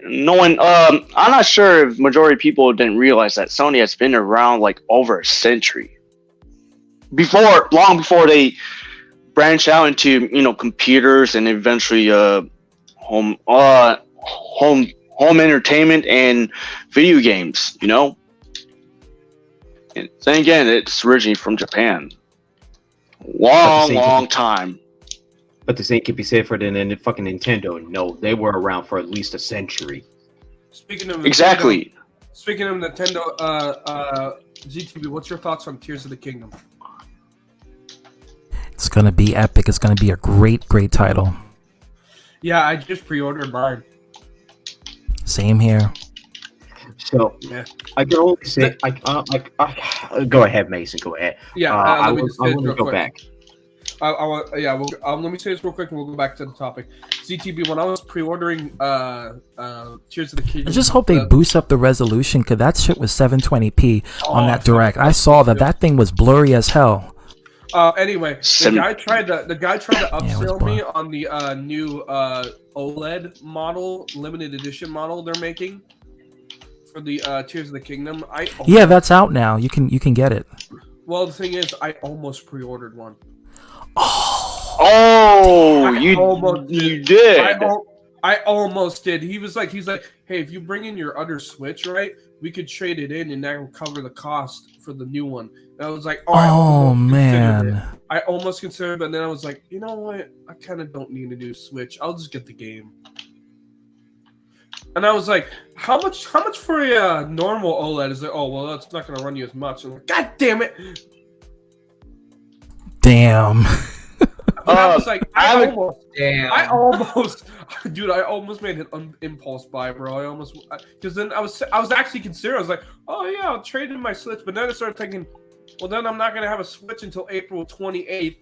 no one. I'm not sure if majority of people didn't realize that Sony has been around like over a century. Long before they branch out into computers and eventually home entertainment and video games. And then again, it's originally from Japan. Long time. But the same can be said for the fucking Nintendo. No, they were around for at least a century. Speaking of Exactly. Nintendo, ZTV, what's your thoughts on Tears of the Kingdom? It's going to be epic. It's going to be a great title. Yeah, I just pre-ordered mine. Same here. So Yeah. I can only say, go ahead, Mason. Go ahead. Yeah, I let me want just say this to real go quick. back. Let me say this real quick, and we'll go back to the topic. ZTB, when I was pre-ordering Tears of the Kingdom, I just hope they boost up the resolution, because that shit was 720p on that fuck, Direct. I saw that thing was blurry as hell. Anyway, the guy tried to upsell blurry. me on the new OLED model, limited edition model they're making for the Tears of the Kingdom. Yeah, that's out now. You can get it. Well, the thing is, I almost pre-ordered one. Oh, you did. I almost did. He's like, hey, if you bring in your other Switch, right, we could trade it in, and that will cover the cost for the new one. And I was like, Oh, man. I almost considered, but then I was like, you know what? I kind of don't need a new Switch. I'll just get the game. And I was like, how much for a normal OLED? Is it? Oh, well, that's not going to run you as much. I'm like, God damn it! Damn. But I was like, I almost made an impulse buy, bro. Because then I was actually considering. I was like, oh yeah, I'll trade in my Switch. But then I started thinking, well, then I'm not gonna have a Switch until April 28th.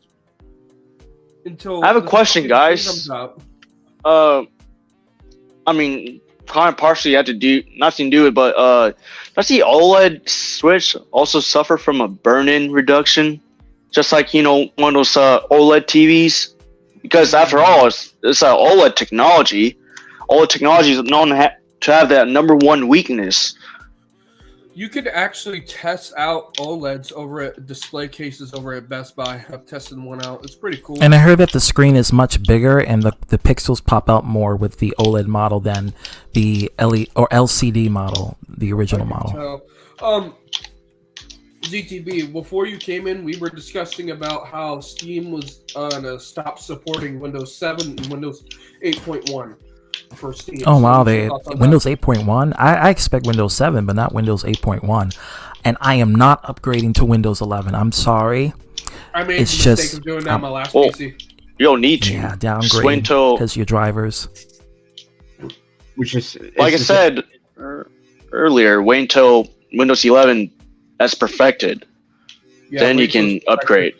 I have a question, guys. I mean, kind of partially had to do nothing to do it, but does the OLED Switch also suffer from a burn-in reduction? Just like, one of those OLED TVs? Because after all, it's OLED technology. all the technology is known to have that number one weakness. You could actually test out OLEDs over at display cases over at Best Buy. I've tested one out. It's pretty cool. And I heard that the screen is much bigger and the pixels pop out more with the OLED model than the LCD model, the original model. So, ZTB, before you came in, we were discussing about how Steam was gonna stop supporting Windows 7 and Windows 8.1 for Steam. Oh wow, Windows 8.1. I expect Windows 7, but not Windows 8.1. And I am not upgrading to Windows 11. I'm sorry. I made It's the mistake just of doing that on my last well, PC. You don't need to. Yeah, downgrade because your drivers. Which is Like I said earlier, wait until Windows 11 that's perfected. Yeah, then you Windows can upgrade.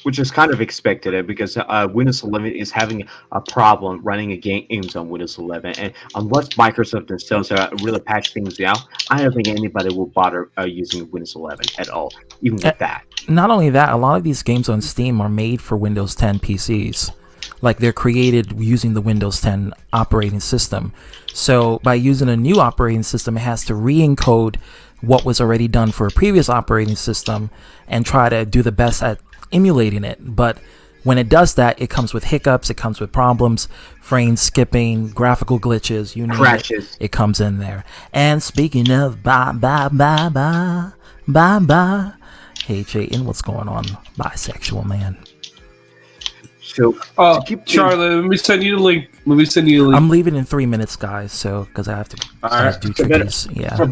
Which is kind of expected because Windows 11 is having a problem running games on Windows 11, and unless Microsoft themselves really patch things out, I don't think anybody will bother using Windows 11 at all, even with that. Not only that, a lot of these games on Steam are made for Windows 10 PCs. Like they're created using the Windows 10 operating system. So by using a new operating system, it has to re-encode what was already done for a previous operating system and try to do the best at emulating it. But when it does that, it comes with hiccups, it comes with problems, frame skipping, graphical glitches, you name Crashes. it comes in there. And speaking of bye, hey Jayden, what's going on, bisexual man? So, Charlie, let me send you the link. I'm leaving in 3 minutes, guys. So, because I have to do trickies. Yeah. So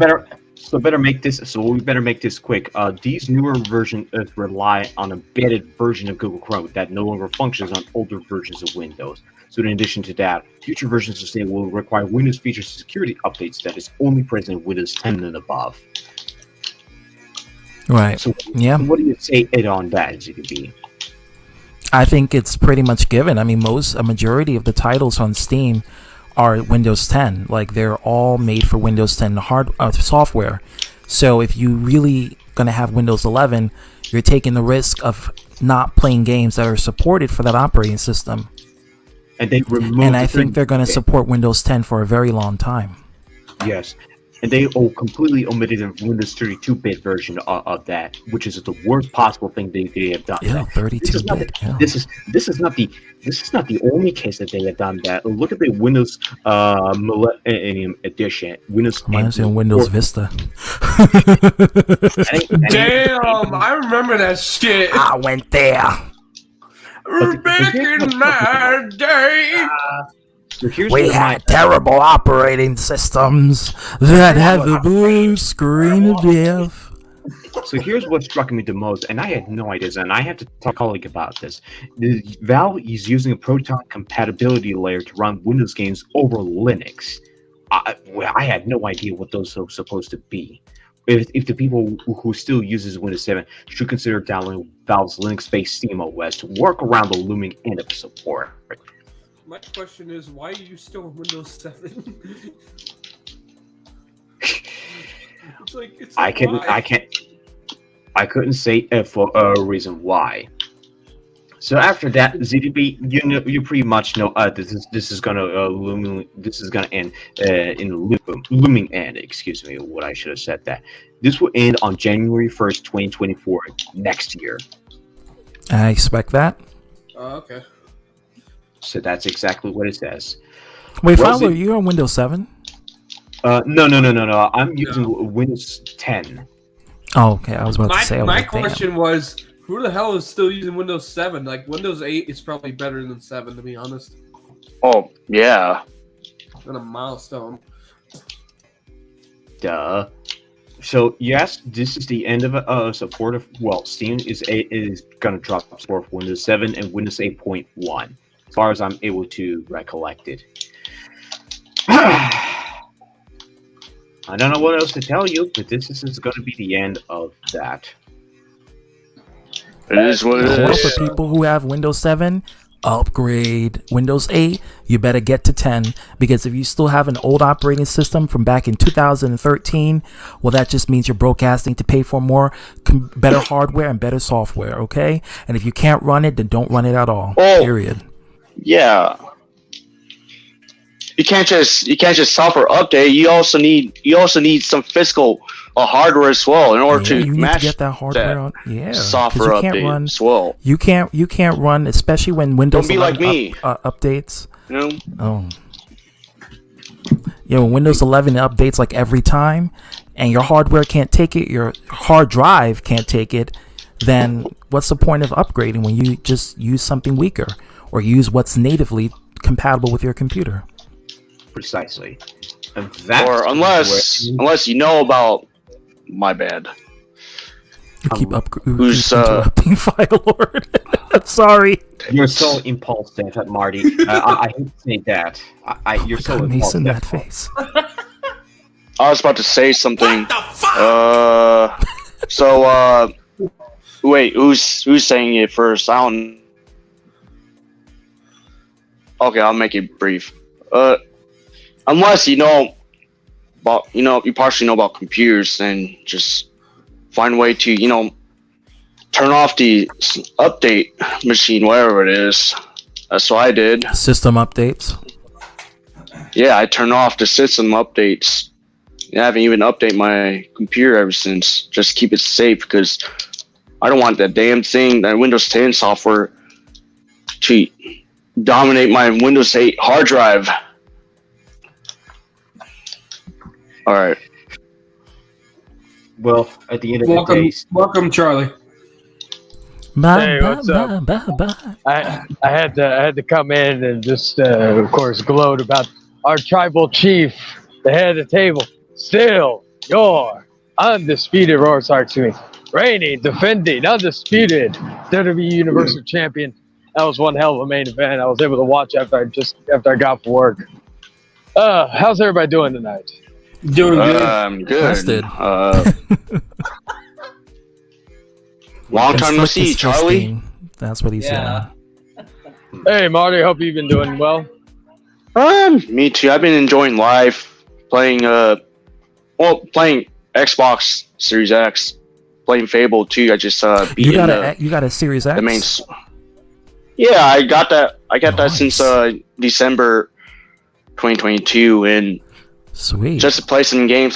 we better make this quick. These newer versions rely on a embedded version of Google Chrome that no longer functions on older versions of Windows. So in addition to that, future versions of Steam will require Windows features and security updates that is only present in Windows 10 and above. Right. So yeah. What do you say on that, ZDB? I think it's pretty much given. I mean, a majority of the titles on Steam are Windows 10. Like they're all made for Windows 10 software. So if you really gonna have Windows 11, you're taking the risk of not playing games that are supported for that operating system. And I think they're gonna support Windows 10 for a very long time. Yes. And they completely omitted the Windows 32-bit version of that, which is the worst possible thing they have done. Yeah, 32-bit. This is not the only case that they have done that. Look at the Windows Millennium Edition. Reminds me of Windows Vista. Damn, I remember that shit. I went there. Back in my day. We had terrible operating systems that had the blue screen of death. So here's what struck me the most, and I had no idea, and I have to talk to a colleague about this. Valve is using a Proton compatibility layer to run Windows games over Linux. I had no idea what those are supposed to be. If the people who still uses Windows 7 should consider downloading Valve's Linux-based SteamOS to work around the looming end of support. My question is, why are you still on Windows 7? I couldn't say for a reason why. So after that, ZDB, you pretty much know this is gonna end in looming end. Excuse me, what I should have said that. This will end on January 1st, 2024, next year. I expect that. Okay. So that's exactly what it says. Wait, Fowler, you're on Windows 7? No. I'm using Windows 10. Oh, okay. I was about to say. My question was, who the hell is still using Windows 7? Like, Windows 8 is probably better than 7, to be honest. Oh, yeah. Than a milestone. Duh. So yes, this is the end of support of. Well, Steam is going to drop support for Windows 7 and Windows 8.1. As far as I'm able to recollect it. I don't know what else to tell you, but this is going to be the end of that. It is what it is. For people who have Windows 7, upgrade. Windows 8, you better get to 10, because if you still have an old operating system from back in 2013, well, that just means you're broadcasting to pay for more, better hardware and better software, okay? And if you can't run it, then don't run it at all, period. Yeah. you can't just software update. You also need some physical hardware as well in order Yeah, to you need match to get that hardware on. Yeah, 'cause software you can't update run. as well. You can't run, especially when Windows Don't be like 11 me. updates. You know? Oh. Yeah, when Windows 11 updates like every time, and your hardware can't take it, your hard drive can't take it, then what's the point of upgrading when you just use something weaker or use what's natively compatible with your computer? Precisely. And that's Or unless you know about my bad. You keep Who's interrupting, Fire Lord. I'm sorry. You're so impulsive, Marty. I hate to say that. You're so God, impulsive. Mason, that face. I was about to say something. Wait, who's saying it first? I don't. Okay, I'll make it brief. Unless you partially know about computers, then just find a way to, turn off the update machine, whatever it is. That's what I did. System updates. Yeah, I turned off the system updates. I haven't even updated my computer ever since. Just keep it safe because I don't want that damn thing, that Windows 10 software, to dominate my Windows 8 hard drive. All right. Well, at the end of the day, Welcome, Charlie. Bye, Hey, bye, what's bye, up? bye, bye. I had to come in and just of course gloat about our tribal chief, the head of the table, still your undisputed reigning, defending, undisputed WWE Universal Champion. That was one hell of a main event. I was able to watch after I got off work. How's everybody doing tonight? Doing good. Good. Rested. Long And time no flick see, his Charlie. fisting. That's what he's saying. Hey, Marty, hope you've been doing well. Me too. I've been enjoying life, playing Xbox Series X, playing Fable 2. I just beat You got a Series X? the main. Yeah, I got that. I got that since December 2022, and Sweet. just to play some games.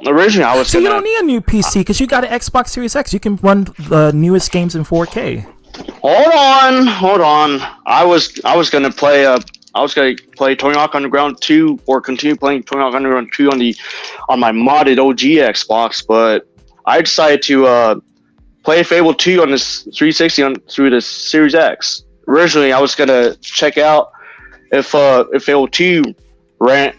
Originally I was So you gonna. don't need a new PC because you got an Xbox Series X. You can run the newest games in 4K. Hold on. I was gonna play Tony Hawk Underground 2 or continue playing Tony Hawk Underground 2 on my modded OG Xbox, but I decided to play Fable 2 on this 360 through the Series X. Originally, I was gonna check out if Fable 2 ran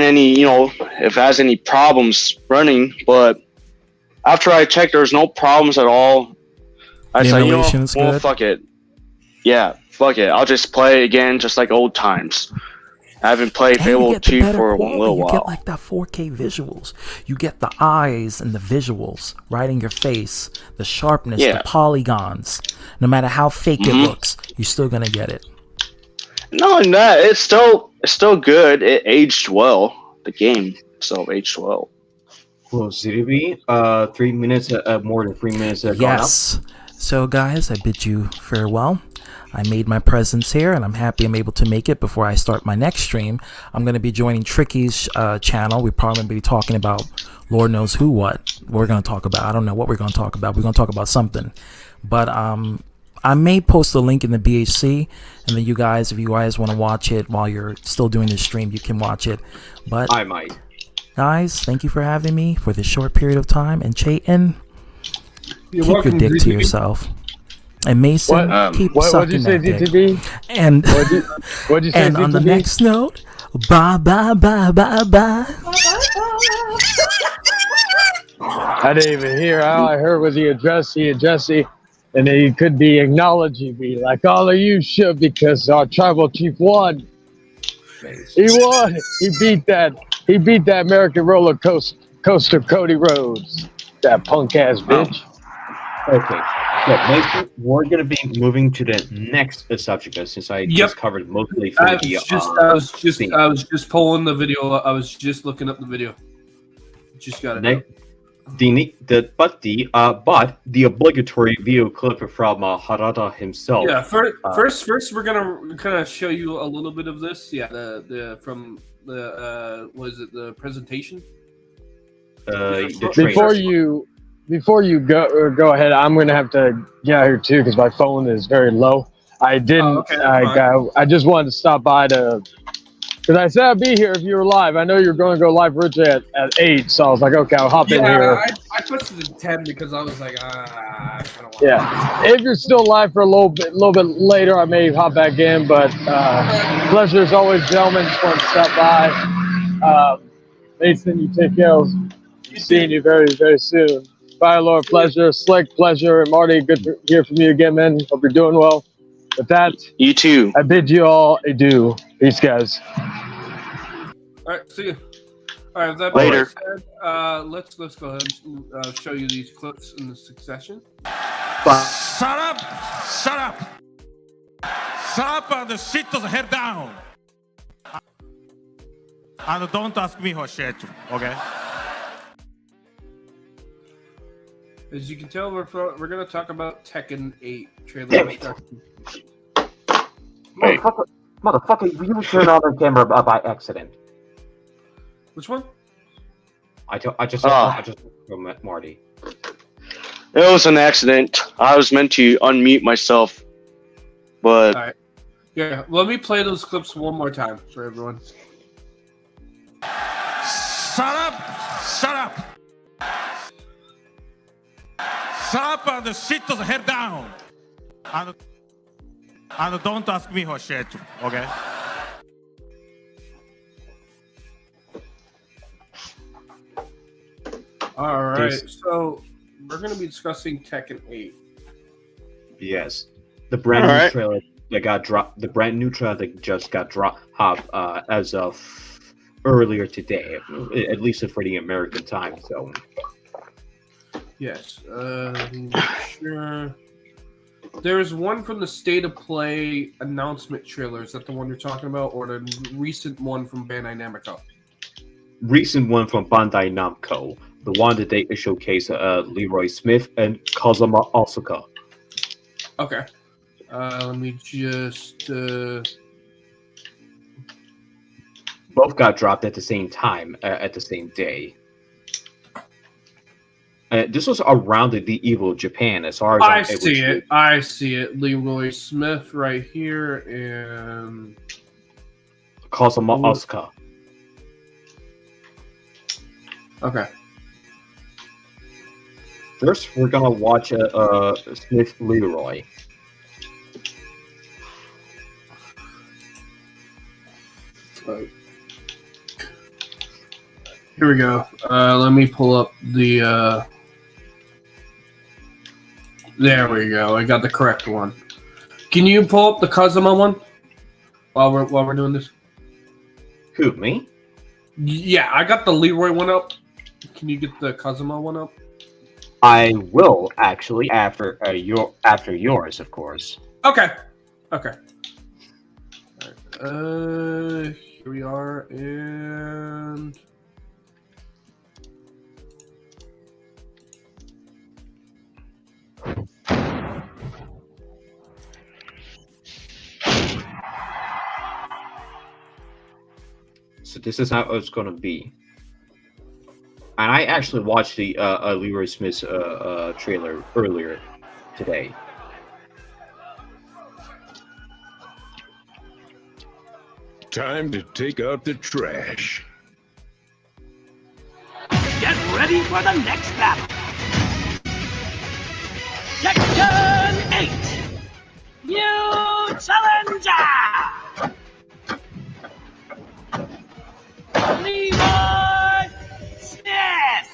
any, if it has any problems running, but after I checked, there's no problems at all. I said, good. fuck it. Yeah, fuck it. I'll just play again, just like old times. I haven't played And you Fable get the 2 better for a quality. little You while. get like that 4K visuals. You get the eyes and the visuals right in your face, the sharpness, Yeah. the polygons. No matter how fake it looks, you're still gonna get it. No, and that it's still good. It aged well. The game itself aged well. well, Zidby, 3 minutes, more than 3 minutes. Gone up. Yes. So guys, I bid you farewell. I made my presence here, and I'm happy I'm able to make it before I start my next stream. I'm going to be joining Tricky's channel. We're probably going to be talking about Lord knows what we're going to talk about. I don't know what we're going to talk about. We're going to talk about something. But I may post a link in the BHC, and then you guys, if you guys want to watch it while you're still doing this stream, you can watch it. But I might. Guys, thank you for having me for this short period of time. And Chayton, You're keep welcome, your dick to DTV. yourself. And Mason, keep What'd sucking you say, that dick. DTV? And What'd you say, and on the DTV? next note, bye bye bye bye bye. I didn't even hear. All I heard was he addressed Jesse, and he could be acknowledging me like all of you should because our tribal chief won. He won. He beat that American roller coaster Cody Rhodes. That punk ass bitch. Okay. So, Mason, we're going to be moving to the next subject since I just covered mostly for I the was just pulling the video. I was just looking up the video. Just got it. but the obligatory video clip from Harada himself. Yeah, first we're gonna kind of show you a little bit of this. Yeah, the from the was it the presentation? Before you go ahead, I'm gonna have to get out here too because my phone is very low. I didn't. I just wanted to stop by because I said I'd be here if you were live. I know you're going to go live originally at 8, so I was like, okay, I'll hop in here. I pushed it to 10 because I was like, I kind of want. Yeah, if you're still live for a little bit later, I may hop back in. But pleasure as always, gentlemen. Just want to stop by. Mason, you take care. Seeing you very, very soon. Fire Lord, pleasure. Slick, pleasure. And Marty, good to hear from you again, man. Hope you're doing well. With that, you too. I bid you all adieu. Peace, guys. All right, see you. All right, with that later. Said, let's go ahead and show you these clips in the succession. Shut up! Shut up! Shut up and sit the head down. And don't ask me for shit, okay? As you can tell, we're going to talk about Tekken 8 trailer. Motherfucker, you turned on the camera by accident. Which one? I just from Marty. It was an accident. I was meant to unmute myself, but all right. Yeah, let me play those clips one more time for everyone. Shut up! Shut up! Shut up and sit the head down. And don't ask me for shit, okay? All right, so we're going to be discussing Tekken 8. Yes, the brand new trailer that got dropped. The brand new trailer that just got dropped as of earlier today, at least for the American time zone. Yes, sure. There's one from the State of Play announcement trailer. Is that the one you're talking about, or the recent one from Bandai Namco? Recent one from Bandai Namco, the one that they showcase Leroy Smith and Kazuma Asuka. Okay, let me just. Both got dropped at the same time, at the same day. This was around the Evil Japan, as far as I see it. I see it. Leroy Smith right here and Kazuma Asuka. Okay. First, we're gonna watch Smith Leroy. Here we go. Let me pull up the. There we go. I got the correct one. Can you pull up the Kazuma one while we're doing this? Who, me? Yeah, I got the Leroy one up. Can you get the Kazuma one up? I will actually after yours, of course. Okay. Okay. All right. Here we are, and. So this is how it's going to be. And I actually watched the Leroy Smith trailer earlier today. Time to take out the trash. Get ready for the next battle. Tekken 8. New challenger. Leroy Smith.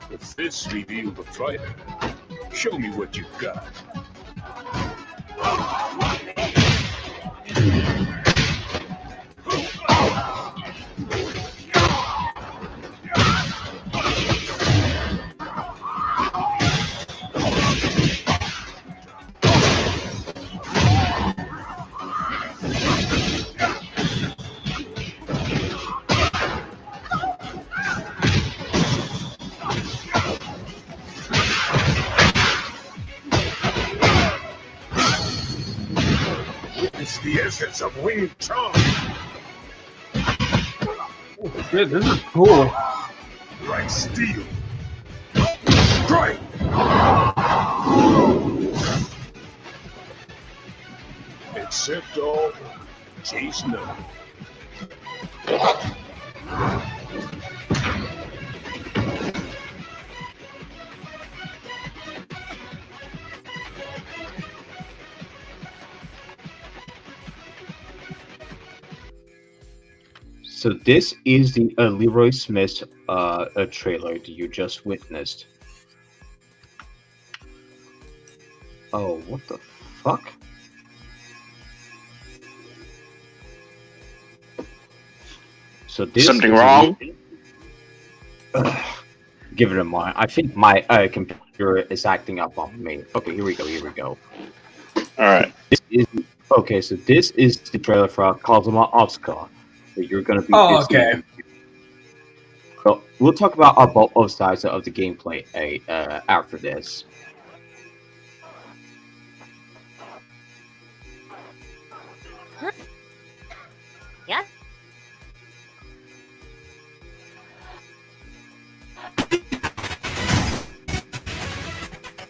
If this revealed the fighter, show me what you've got. It's the essence of Wing Chun. Oh, shit, this is cool. Like steel. Strike! Except all chase none. So this is the Leroy Smith trailer that you just witnessed. Oh, what the fuck? So this Something is wrong? Give it a moment. I think my computer is acting up on me. Okay, here we go. All right. Okay, so this is the trailer for Kazuma Asuka that you're going to be. Oh, okay. So we'll talk about both sides of the gameplay after this. Yeah.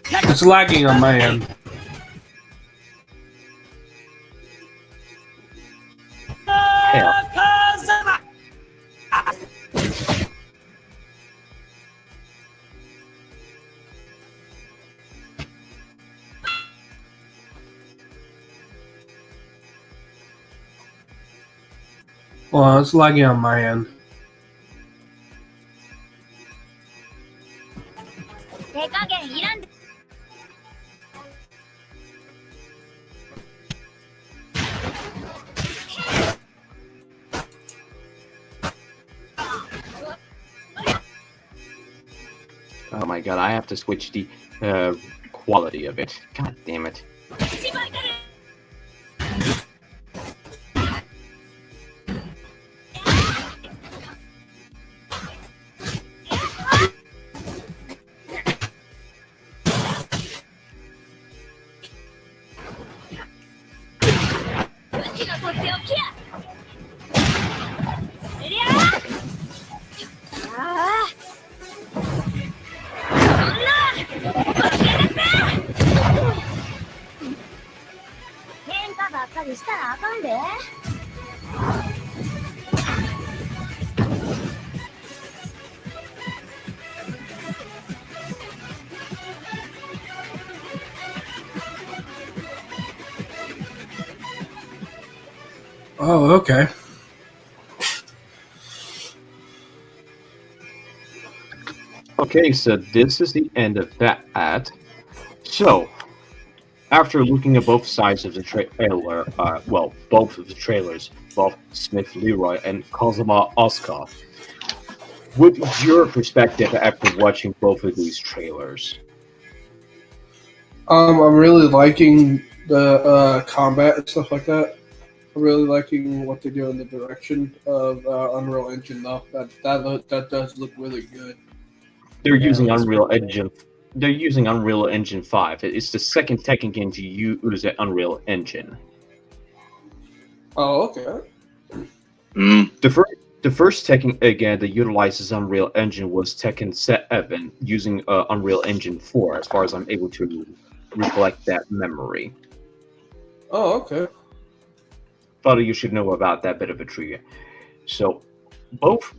It's lagging on my end. Well, it's lagging on my end. Oh my god, I have to switch the quality of it. God damn it. Oh, okay. Okay, so this is the end of that. So, after looking at both sides of the trailer, both of the trailers, both Smith Leroy and Kazuma Asuka, what is your perspective after watching both of these trailers? I'm really liking the combat and stuff like that. I'm really liking what they do in the direction of Unreal Engine, though. That does look really good. They're using Unreal Engine. They're using Unreal Engine 5. It's the second Tekken game to use the Unreal Engine. Oh, okay. The first Tekken again that utilizes Unreal Engine was Tekken 7 using Unreal Engine 4, as far as I'm able to recollect that memory. Oh, okay. Thought you should know about that bit of a trivia. So, both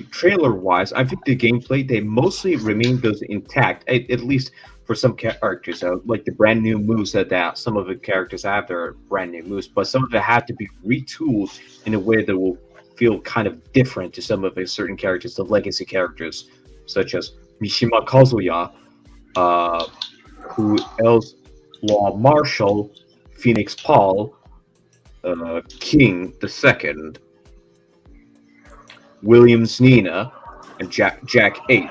trailer-wise, I think the gameplay, they mostly remain those intact, at least for some characters. Like the brand new moves that some of the characters have, their brand new moves, but some of it had to be retooled in a way that will feel kind of different to some of the certain characters, the legacy characters, such as Mishima Kazuya, who else? Law Marshall, Phoenix Paul, King II, Williams Nina, and Jack 8.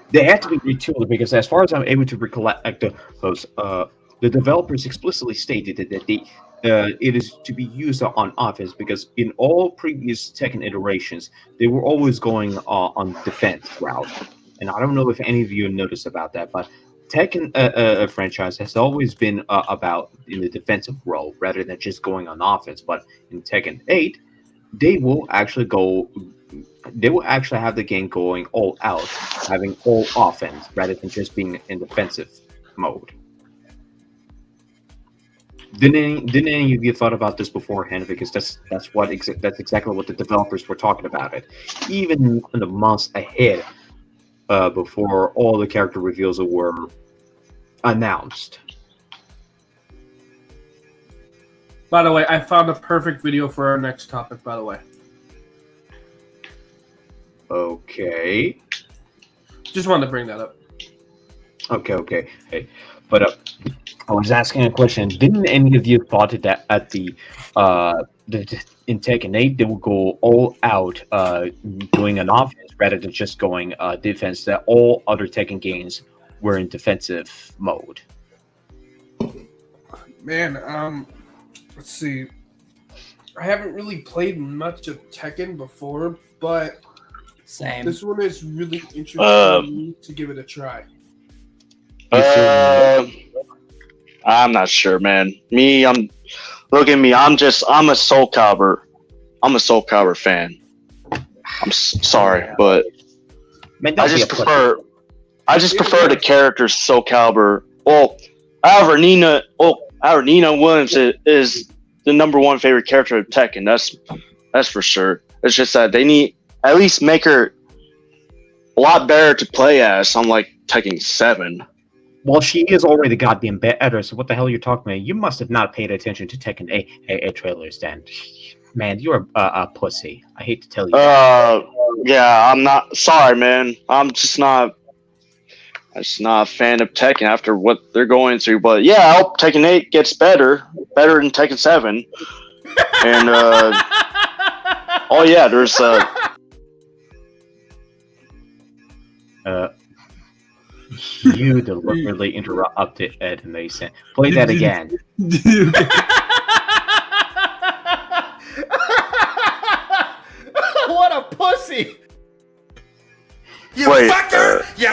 They had to be retooled because, as far as I'm able to recollect those, the developers explicitly stated that it is to be used on offense, because in all previous Tekken iterations, they were always going on defense route. And I don't know if any of you noticed about that, but Tekken franchise has always been about in the defensive role rather than just going on offense. But in Tekken 8, they will actually have the game going all out, having all offense rather than just being in defensive mode. Didn't any of you thought about this beforehand? Because that's exactly what the developers were talking about it, even in the months ahead, before all the character reveals were announced. By the way, I found a perfect video for our next topic. By the way, okay, just wanted to bring that up. Okay. Hey, but I was asking a question. Didn't any of you thought that at in Tekken 8 they will go all out doing an offense rather than just going defense? That all other Tekken games were in defensive mode. Man, let's see. I haven't really played much of Tekken before, but same. This one is really interesting to give it a try. I'm not sure, man. Look at me. I'm a Soul Calibur. I'm a Soul Calibur fan. I'm sorry, but I just prefer the character Soul Calibur. Well, however, Nina Williams is the number one favorite character of Tekken. That's for sure. It's just that they need at least make her a lot better to play as, unlike Tekken 7. Well, she is already goddamn better, so what the hell are you talking about? You must have not paid attention to Tekken 8 trailers then. Man, you're a pussy. I hate to tell you that. Yeah, I'm not... Sorry, man. I'm just not a fan of Tekken after what they're going through. But yeah, I hope Tekken 8 gets better than Tekken 7. And, oh yeah, there's... You deliberately interrupted Ed Mason. Play that again. What a pussy! You Wait, fucker! You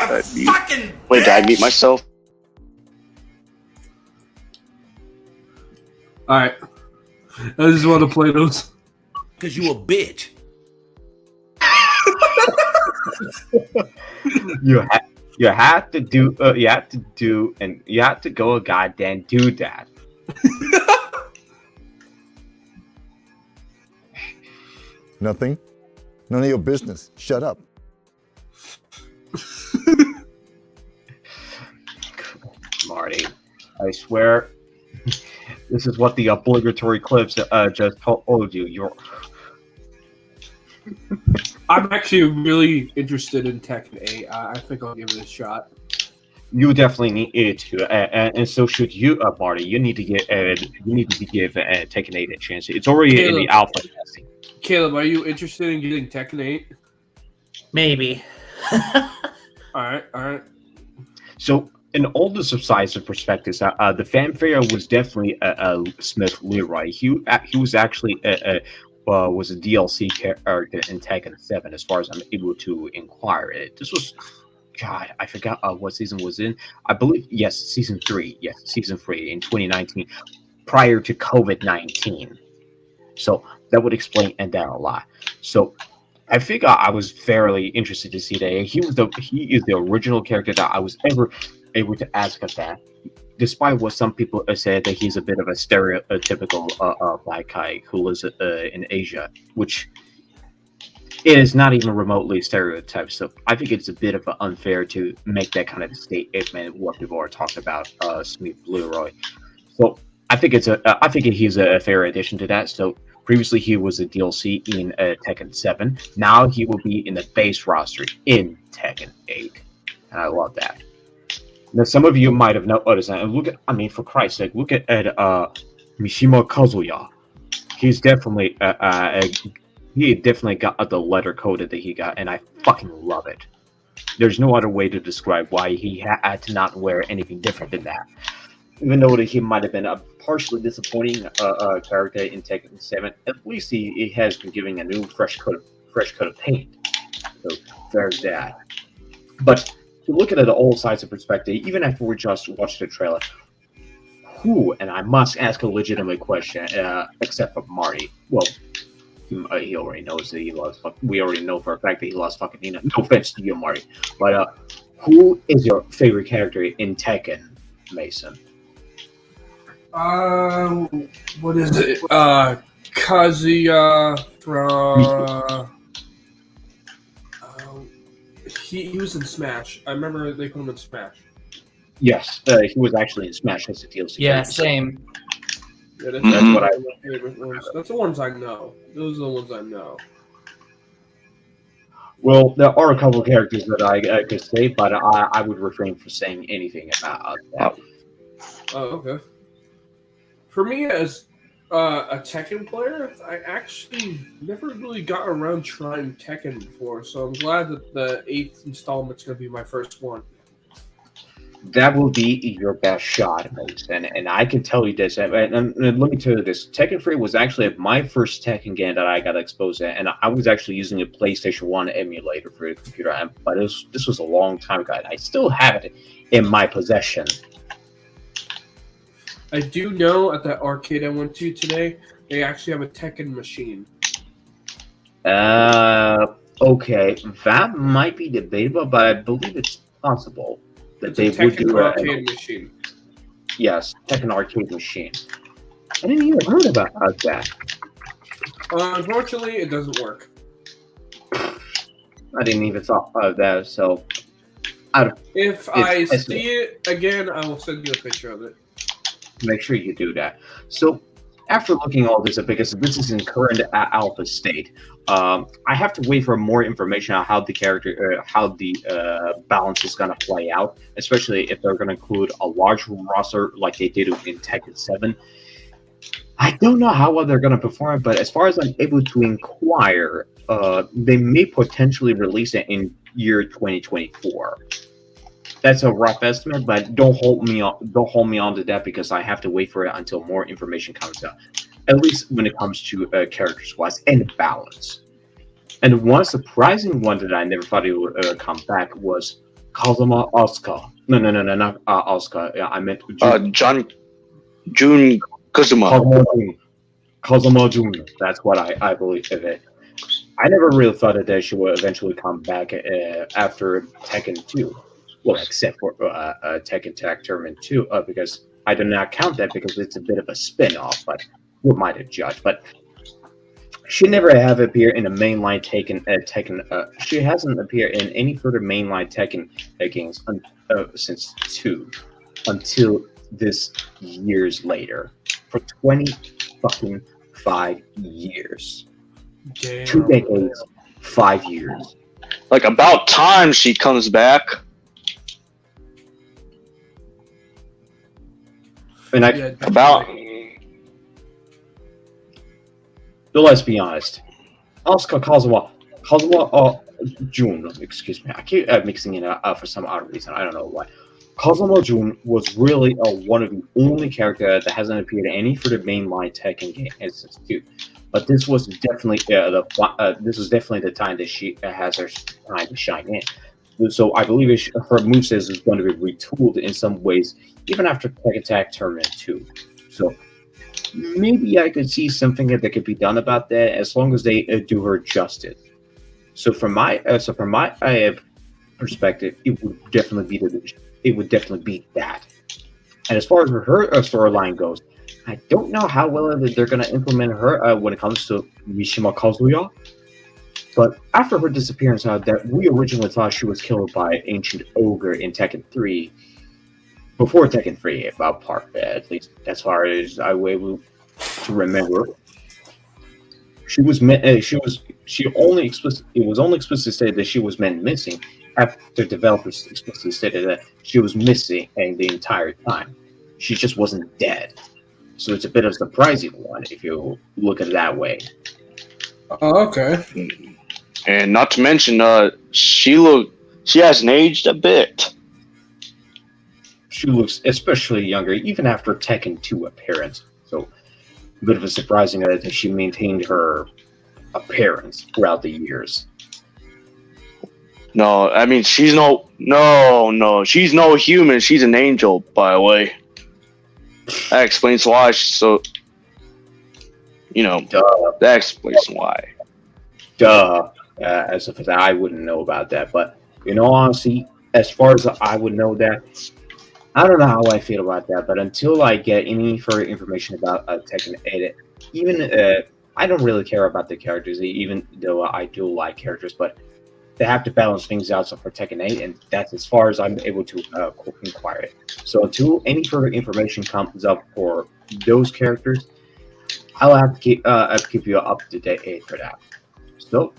fucking Wait, did I mute myself? Alright. I just want to play those. Because you a bitch. You have to go a goddamn do that. Nothing. None of your business. Shut up. Marty, I swear, this is what the obligatory clips just told you. I'm actually really interested in Tekken 8. I think I'll give it a shot. You definitely need it to, and so should you, Marty. You need to give Tekken 8 a chance. It's already in the alpha testing. Caleb, are you interested in getting Tekken 8? Maybe. All right. So, in all the subsides of perspectives, the fanfare was definitely Smith Leroy. He was actually was a DLC character in Tekken 7, as far as I'm able to inquire it. This was, God, I forgot what season was in. I believe, yes, season 3. Yes, season 3 in 2019, prior to COVID-19. So that would explain and that a lot. So I think I was fairly interested to see that he is the original character that I was ever able to ask of that. Despite what some people said that he's a bit of a stereotypical black guy who lives in Asia, which is not even remotely stereotyped. So I think it's a bit of unfair to make that kind of statement what people are talking about Smith Leroy. So I think he's a fair addition to that. So previously he was a DLC in Tekken 7. Now he will be in the base roster in Tekken 8, and I love that. Now, some of you might have noticed that. And for Christ's sake, look at Mishima Kazuya. He's definitely he definitely got the letter coded that he got, and I fucking love it. There's no other way to describe why he had to not wear anything different than that. Even though that he might have been a partially disappointing character in Tekken 7, at least he has been giving a new fresh coat of paint. So there's that. But to look at it all sides of perspective, even after we just watched the trailer, who, and I must ask a legitimate question, except for Marty. Well, he already knows that he lost. We already know for a fact that he lost fucking Nina. No offense to you, Marty. But who is your favorite character in Tekken, Mason? What is it? Kazuya from. He was in Smash. I remember they put him in Smash. Yes, he was actually in Smash as a DLC. Yeah, same. Yeah, that's what I. That's the ones I know. Those are the ones I know. Well, there are a couple of characters that I could say, but I would refrain from saying anything about that. Oh, okay. For me, as a Tekken player, I actually never really got around trying Tekken before, so I'm glad that the 8th installment's going to be my first one. That will be your best shot, Mason. And I can tell you this, and let me tell you this. Tekken 3 was actually my first Tekken game that I got exposed to, and I was actually using a PlayStation 1 emulator for the computer, but this was a long time ago, and I still have it in my possession. I do know at that arcade I went to today, they actually have a Tekken machine. Okay, that might be debatable, but I believe it's possible that they would do an arcade machine. Yes, Tekken arcade machine. I didn't even heard about that. Unfortunately, it doesn't work. I didn't even thought of that. So, if I see it again, I will send you a picture of it. Make sure you do that. So, after looking all this up, because this is in current alpha state, I have to wait for more information on how the character, how the balance is going to play out, especially if they're going to include a large roster like they did in Tekken 7. I don't know how well they're going to perform, but as far as I'm able to inquire, they may potentially release it in year 2024. That's a rough estimate, but don't hold me on to that because I have to wait for it until more information comes out. At least when it comes to characters wise and balance. And one surprising one that I never thought it would come back was Kazuma Asuka. No, not Asuka. Yeah, I meant Jun Kazuma. Kazuma Jun. That's what I believe of it. I never really thought that she would eventually come back after Tekken 2. Well, except for Tekken Tag Tournament 2, because I do not count that because it's a bit of a spin-off, but who am I to judge? But she never have appeared in a mainline Tekken. She hasn't appeared in any further mainline Tekken games since 2, until this years later. For 5 years. Damn. 2 decades, 5 years. Like, about time she comes back. And so let's be honest. Asuka Kazuma Jun, excuse me, I keep mixing it up for some odd reason. I don't know why. Kazuma Jun was really one of the only characters that hasn't appeared in any further mainline Tekken game since 2. But this was definitely the time that she has her time to shine in. So I believe her moveset is going to be retooled in some ways, even after Tekken Tag Tournament 2. So maybe I could see something that could be done about that, as long as they do her justice. So from my perspective, it would definitely be that. And as far as her storyline goes, I don't know how well they're going to implement her when it comes to Mishima Kazuya. But after her disappearance, that we originally thought she was killed by Ancient Ogre in Tekken 3, before Tekken 3, about part, at least as far as I was able to remember, it was only explicitly stated that she was meant missing after developers explicitly stated that she was missing the entire time. She just wasn't dead. So it's a bit of a surprising one if you look at it that way. Oh, okay. And not to mention, she hasn't aged a bit. She looks especially younger, even after Tekken 2 appearance. So, a bit of a surprising that she maintained her appearance throughout the years. No, I mean she's no, she's no human. She's an angel, by the way. That explains why. So, that explains why. Duh. As if I wouldn't know about that, but honestly, as far as I would know that, I don't know how I feel about that. But until I get any further information about Tekken 8, even I don't really care about the characters, even though I do like characters, but they have to balance things out. So for Tekken 8, and that's as far as I'm able to inquire it. So until any further information comes up for those characters, I'll have to keep you up to date for that. So,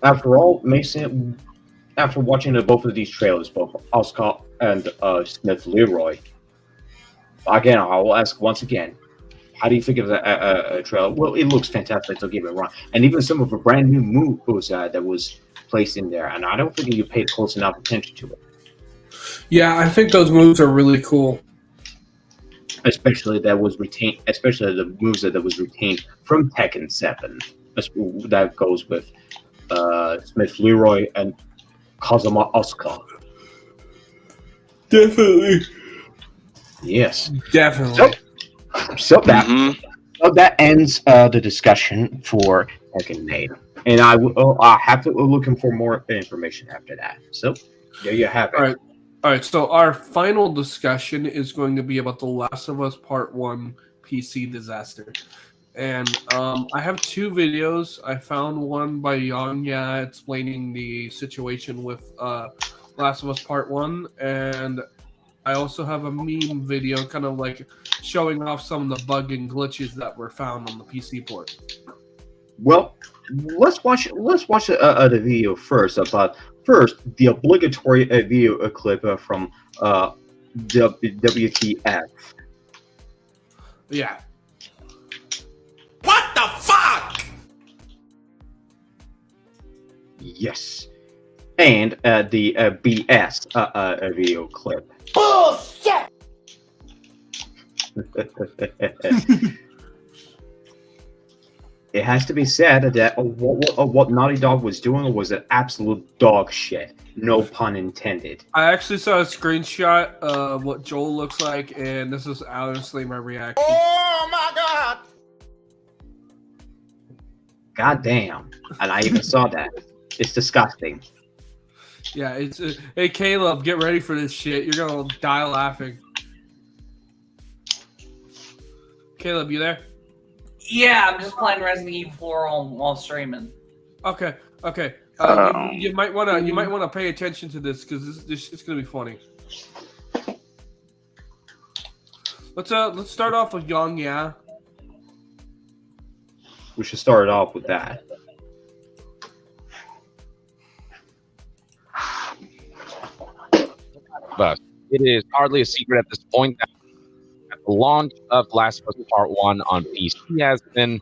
after all, Mason, after watching both of these trailers, both Oscar and Smith Leroy, again, I will ask once again, how do you think of the trailer? Well, it looks fantastic, don't get me wrong. And even some of the brand new moves that was placed in there, and I don't think you paid close enough attention to it. Yeah, I think those moves are really cool. Especially the moves that was retained from Tekken 7. That goes with Smith Leroy and Kazuma Oscar. Definitely. Yes. Definitely. So that ends the discussion for Tekken 8. And I have to looking for more information after that. So there you have it. All right. So our final discussion is going to be about The Last of Us Part 1 PC disaster. And I have two videos. I found one by Yonya explaining the situation with Last of Us Part 1. And I also have a meme video kind of like showing off some of the bug and glitches that were found on the PC port. Well, let's watch the video first. First, the obligatory video clip from WTF. Yeah. What the fuck? Yes. And the BS video clip. Bullshit! It has to be said that what Naughty Dog was doing was an absolute dog shit. No pun intended. I actually saw a screenshot of what Joel looks like, and this is honestly my reaction. Oh my god! God damn. And I even saw that. It's disgusting. Yeah, it's hey Caleb, get ready for this shit. You're gonna die laughing. Caleb, you there? Yeah, I'm just playing Resident Evil 4 while streaming. Okay. You might wanna pay attention to this because this is gonna be funny. Let's start off with Yonya. We should start off with that. But it is hardly a secret at this point that the launch of Last of Us Part 1 on PC has been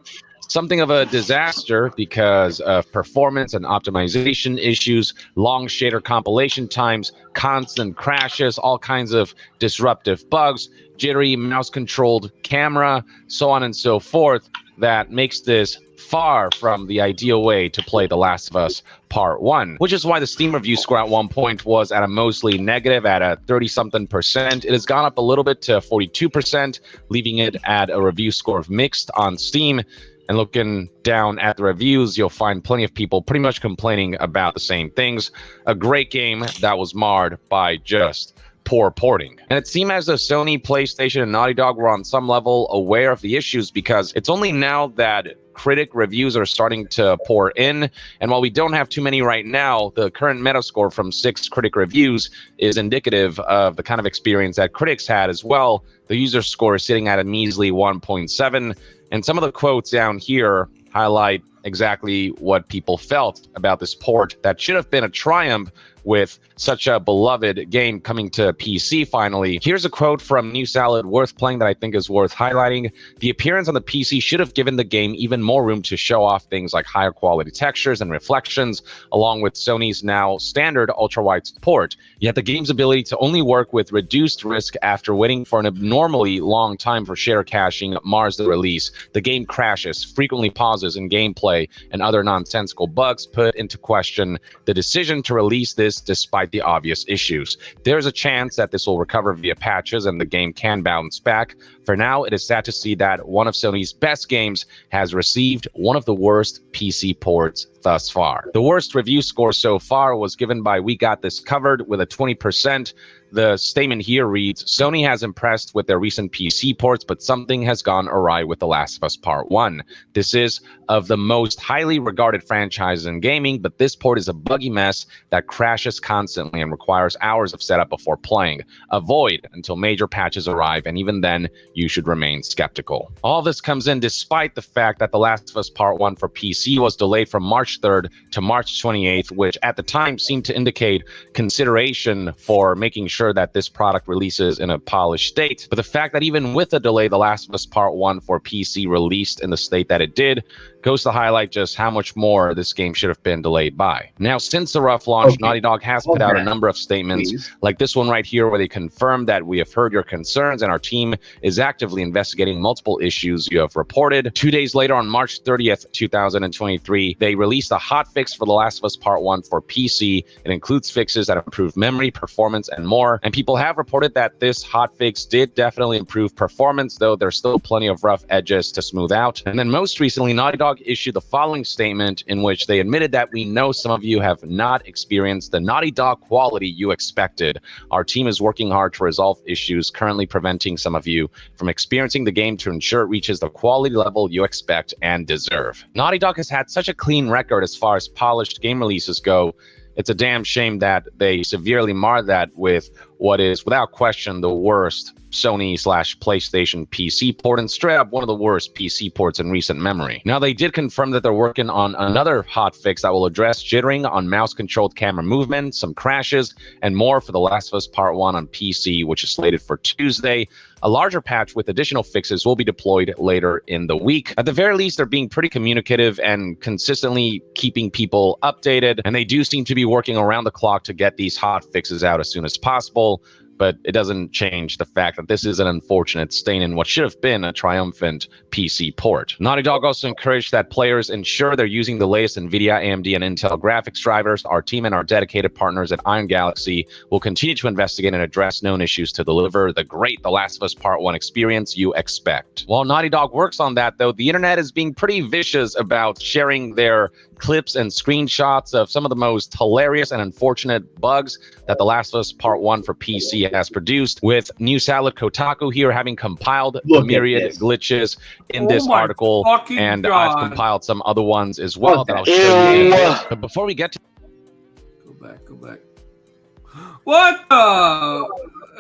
something of a disaster because of performance and optimization issues, long shader compilation times, constant crashes, all kinds of disruptive bugs, jittery mouse-controlled camera, so on and so forth, that makes this far from the ideal way to play The Last of Us Part 1, which is why the Steam review score at one point was at a mostly negative at a 30-something%. It has gone up a little bit to 42%, leaving it at a review score of mixed on Steam. And looking down at the reviews, you'll find plenty of people pretty much complaining about the same things. A great game that was marred by just poor porting. And it seemed as though Sony, PlayStation, and Naughty Dog were on some level aware of the issues because it's only now that critic reviews are starting to pour in. And while we don't have too many right now, the current Metascore from 6 critic reviews is indicative of the kind of experience that critics had as well. The user score is sitting at a measly 1.7. And some of the quotes down here highlight exactly what people felt about this port that should have been a triumph with such a beloved game coming to PC finally. Here's a quote from New Salad worth playing that I think is worth highlighting. The appearance on the PC should have given the game even more room to show off things like higher quality textures and reflections, along with Sony's now standard ultra-wide support. Yet the game's ability to only work with reduced risk after waiting for an abnormally long time for shader caching mars the release. The game crashes, frequently pauses in gameplay, and other nonsensical bugs put into question the decision to release this despite the obvious issues. There's a chance that this will recover via patches and the game can bounce back. For now, it is sad to see that one of Sony's best games has received one of the worst PC ports thus far. The worst review score so far was given by We Got This Covered with a 20%. The statement here reads, Sony has impressed with their recent PC ports, but something has gone awry with The Last of Us Part 1. This is of the most highly regarded franchise in gaming, but this port is a buggy mess that crashes constantly and requires hours of setup before playing. Avoid until major patches arrive, and even then, you should remain skeptical. All this comes in despite the fact that The Last of Us Part 1 for PC was delayed from March 3rd to March 28th, which at the time seemed to indicate consideration for making sure that this product releases in a polished state. But the fact that even with a delay, The Last of Us Part 1 for PC released in the state that it did goes to highlight just how much more this game should have been delayed by. Now, since the rough launch, Naughty Dog has put out a number of statements, like this one right here, where they confirm that we have heard your concerns and our team is actively investigating multiple issues you have reported. 2 days later, on March 30th, 2023, they released a hotfix for The Last of Us Part 1 for PC. It includes fixes that improve memory, performance, and more. And people have reported that this hotfix did definitely improve performance, though there's still plenty of rough edges to smooth out. And then most recently, Naughty Dog issued the following statement in which they admitted that we know some of you have not experienced the Naughty Dog quality you expected. Our team is working hard to resolve issues currently preventing some of you from experiencing the game to ensure it reaches the quality level you expect and deserve. Naughty Dog has had such a clean record as far as polished game releases go. It's a damn shame that they severely mar that with what is, without question, the worst Sony/PlayStation PC port, and straight up one of the worst PC ports in recent memory. Now, they did confirm that they're working on another hotfix that will address jittering on mouse-controlled camera movement, some crashes, and more for The Last of Us Part 1 on PC, which is slated for Tuesday. A larger patch with additional fixes will be deployed later in the week. At the very least, they're being pretty communicative and consistently keeping people updated, and they do seem to be working around the clock to get these hot fixes out as soon as possible. But it doesn't change the fact that this is an unfortunate stain in what should have been a triumphant PC port. Naughty Dog also encouraged that players ensure they're using the latest NVIDIA, AMD, and Intel graphics drivers. Our team and our dedicated partners at Iron Galaxy will continue to investigate and address known issues to deliver the great The Last of Us Part 1 experience you expect. While Naughty Dog works on that, though, the internet is being pretty vicious about sharing their clips and screenshots of some of the most hilarious and unfortunate bugs that The Last of Us Part 1 for PC has produced, with New Salad Kotaku here having compiled the myriad glitches in this article, and I've compiled some other ones as well that I'll show you. But before we get to... Go back. What the...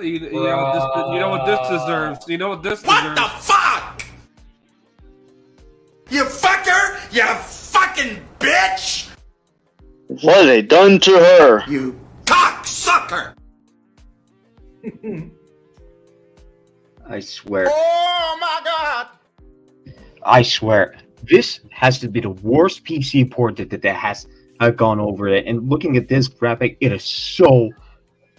You know what this deserves. You know what this deserves. What the fuck? You fucker! You fucking bitch! What have they done to her? You cocksucker! I swear. Oh my god! I swear. This has to be the worst PC port that has gone over it. And looking at this graphic, it is so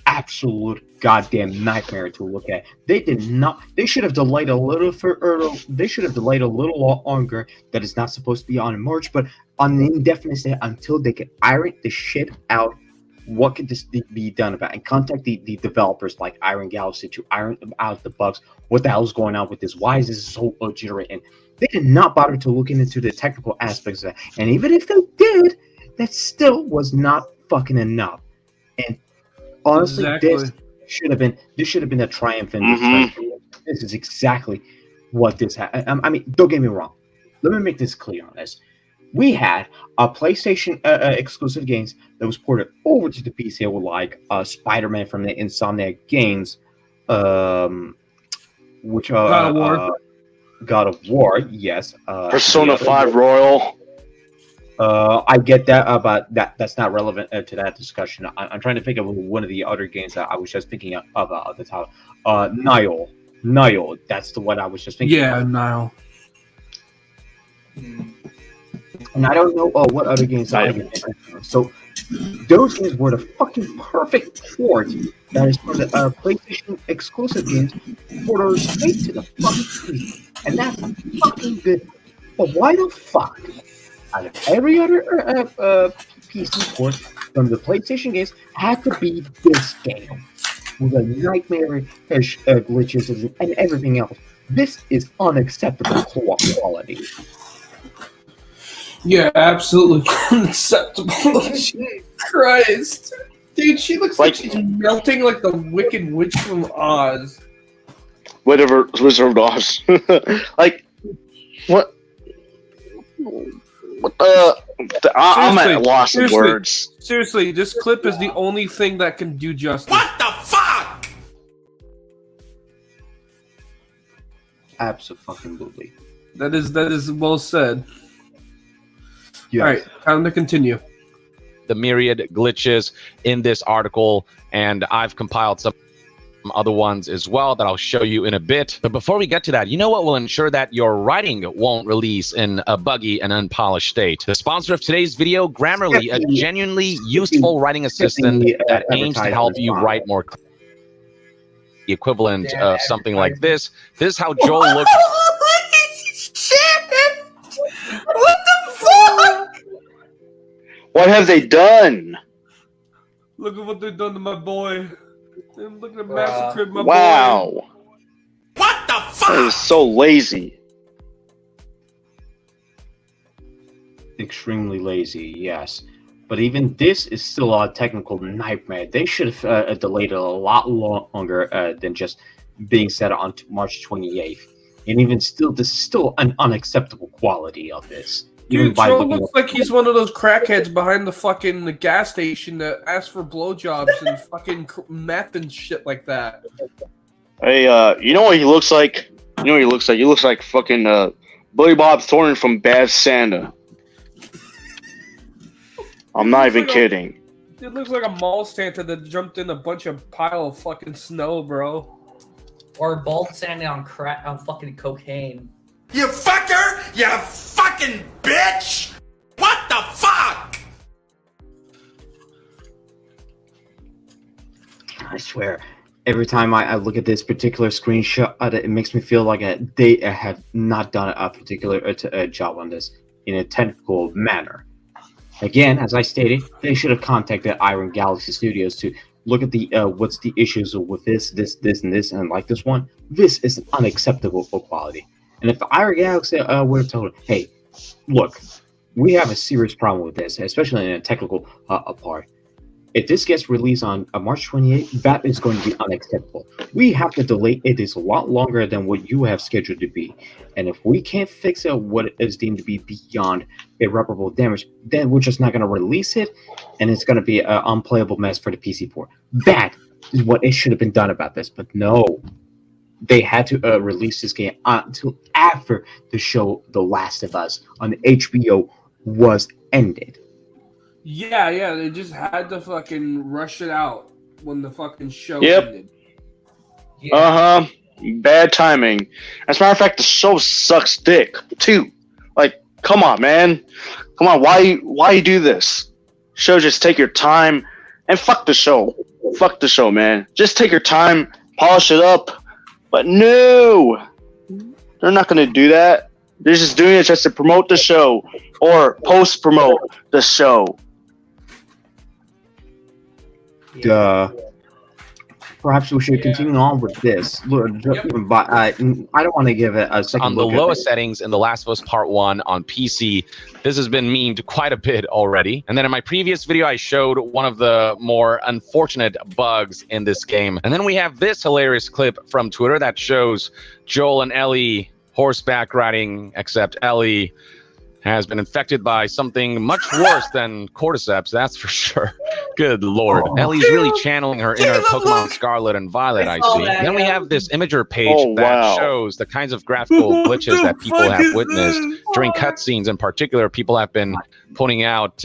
absolute goddamn nightmare to look at. They did not. They should have delayed a little they should have delayed a little longer. That is not supposed to be on in March, but on the indefinite state until they can iron the shit out. What could this be done about? And contact the developers like Iron Galaxy to iron out the bugs. What the hell is going on with this? Why is this so jittery? And they did not bother to look into the technical aspects of that. And even if they did, that still was not fucking enough. And honestly, this should have been a triumph in this. This is exactly what this had. I mean, don't get me wrong. Let me make this clear on this. We had a PlayStation exclusive games that was ported over to the PC, like Spider-Man from the Insomniac Games, which God of War, yes. Persona 5 Royal. I get that, but that's not relevant to that discussion. I'm trying to think of one of the other games that I was just thinking of at the top. Nile. That's the one I was just thinking. Yeah, of. Nile. And I don't know what other games I can think of. So those games were the fucking perfect port that is for the PlayStation exclusive games ported straight to the fucking PC. And that's a fucking good. But why the fuck, out of every other PC port from the PlayStation games, had to be this game with a nightmare-ish glitches and everything else? This is unacceptable quality. Yeah, absolutely unacceptable. Jesus Christ. Dude, she looks like she's melting like the Wicked Witch from Oz. Wizard of Oz. Like, what? I'm at a loss of words. Seriously, this clip is the only thing that can do justice. What the fuck? Absolutely. That is well said. Yes. All right, time to continue. The myriad glitches in this article, and I've compiled some other ones as well that I'll show you in a bit. But before we get to that, you know what will ensure that your writing won't release in a buggy and unpolished state? The sponsor of today's video, Grammarly, a genuinely useful writing assistant that aims to help you write more clearly. The equivalent of something like this. This is how Joel looks. Shit! What the fuck? What have they done? Look at what they've done to my boy. Look at the massacre my wow. boy. What the fuck? That is so lazy. Extremely lazy, yes. But even this is still a technical nightmare. They should have delayed it a lot longer than just being set on March 28th. And even still, this is still an unacceptable quality of this. Dude, Joe looks like he's one of those crackheads behind the gas station that asks for blowjobs and fucking meth and shit like that. Hey, you know what he looks like? You know what he looks like? He looks like fucking Billy Bob Thornton from Bad Santa. I'm not even kidding. It looks like a mall Santa that jumped in a bunch of pile of fucking snow, bro. Or bald Santa on crack on fucking cocaine. You fucker! You fucking bitch! What the fuck? I swear, every time I look at this particular screenshot, it makes me feel like they have not done a particular job on this in a technical manner. Again, as I stated, they should have contacted Iron Galaxy Studios to look at the what's the issues with this, and this, and like this one. This is unacceptable for quality. And if Iron Galaxy would have told, hey, look, we have a serious problem with this, especially in a technical part. If this gets released on March 28th, that is going to be unacceptable. We have to delay it is a lot longer than what you have scheduled to be. And if we can't fix what is deemed to be beyond irreparable damage, then we're just not going to release it, and it's going to be an unplayable mess for the PC port. That is what it should have been done about this, but no. They had to release this game until after the show The Last of Us on HBO was ended. Yeah, they just had to fucking rush it out when the fucking show ended. Yeah. Bad timing. As a matter of fact, the show sucks dick too. Like, come on, man. Come on, why you do this? Show, just take your time and fuck the show. Fuck the show, man. Just take your time, polish it up. But no, they're not going to do that. They're just doing it just to promote the show or post-promote the show. Perhaps we should continue on with this. But I don't want to give it a second on the lowest settings in The Last of Us Part 1 on PC. This has been memed quite a bit already. And then in my previous video, I showed one of the more unfortunate bugs in this game. And then we have this hilarious clip from Twitter that shows Joel and Ellie horseback riding, except Ellie has been infected by something much worse than cordyceps, that's for sure. Good lord. Ellie's really channeling her inner Pokemon Scarlet and Violet, I see. Then we have this imager page that shows the kinds of graphical glitches that people have witnessed during cutscenes. In particular, people have been pointing out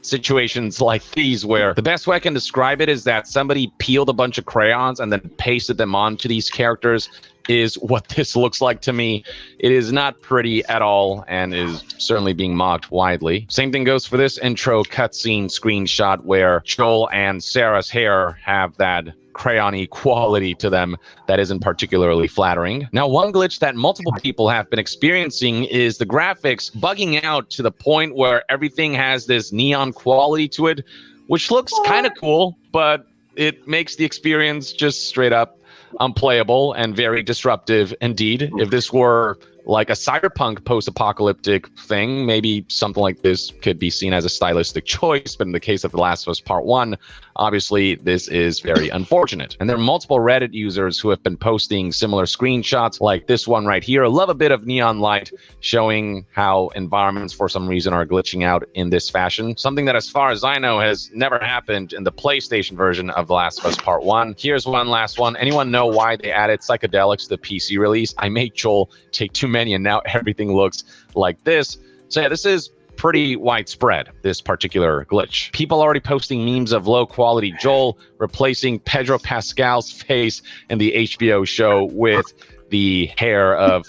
situations like these where the best way I can describe it is that somebody peeled a bunch of crayons and then pasted them onto these characters is what this looks like to me. It is not pretty at all and is certainly being mocked widely. Same thing goes for this intro cutscene screenshot where Joel and Sarah's hair have that crayon-y quality to them that isn't particularly flattering. Now, one glitch that multiple people have been experiencing is the graphics bugging out to the point where everything has this neon quality to it, which looks kind of cool, but it makes the experience just straight up unplayable and very disruptive indeed. If this were like a cyberpunk post-apocalyptic thing, maybe something like this could be seen as a stylistic choice, but in the case of The Last of Us Part 1, obviously this is very unfortunate. And there are multiple Reddit users who have been posting similar screenshots like this one right here. I love a bit of neon light showing how environments for some reason are glitching out in this fashion. Something that, as far as I know, has never happened in the PlayStation version of The Last of Us Part 1. Here's one last one. Anyone know why they added psychedelics to the PC release? I made Joel take too many and now everything looks like this. So yeah, this is pretty widespread, this particular glitch. People already posting memes of low quality Joel replacing Pedro Pascal's face in the HBO show with the hair of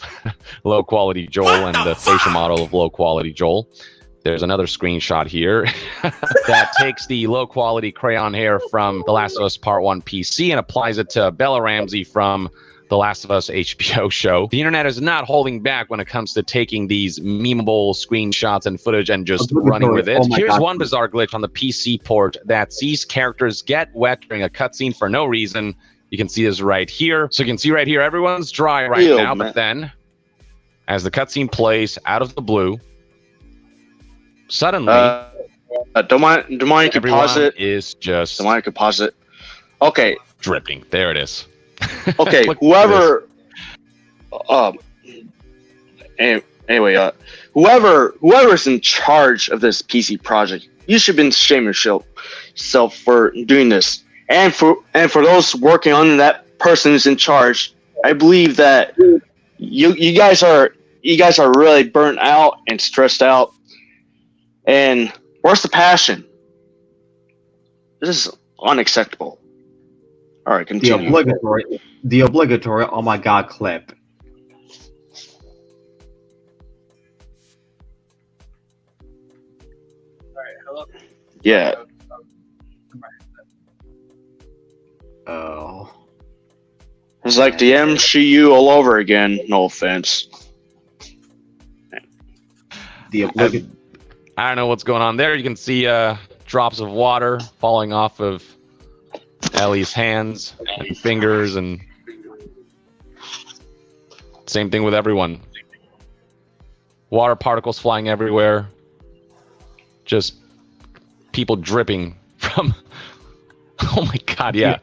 low quality Joel and the facial model of low quality Joel. There's another screenshot here that takes the low quality crayon hair from The Last of Us Part 1 PC and applies it to Bella Ramsey from The Last of Us HBO show. The internet is not holding back when it comes to taking these memeable screenshots and footage and just running with it. Here's one bizarre glitch on the PC port that sees characters get wet during a cutscene for no reason. You can see this right here. So you can see right here, everyone's dry right now, but then as the cutscene plays out of the blue, suddenly don't mind you can pause it. Is just don't mind you can pause it. Okay. Dripping. There it is. Okay, whoever's in charge of this PC project, you should be ashamed of yourself for doing this. And for those working on that person who's in charge, I believe that you guys are really burnt out and stressed out. And where's the passion? This is unacceptable. All right, continue. The obligatory oh my god clip. Hello? Yeah. Oh. It's like the MCU all over again. No offense. I don't know what's going on there. You can see drops of water falling off of Ellie's hands and fingers, and same thing with everyone. Water particles flying everywhere. Just people dripping from oh my god, yeah.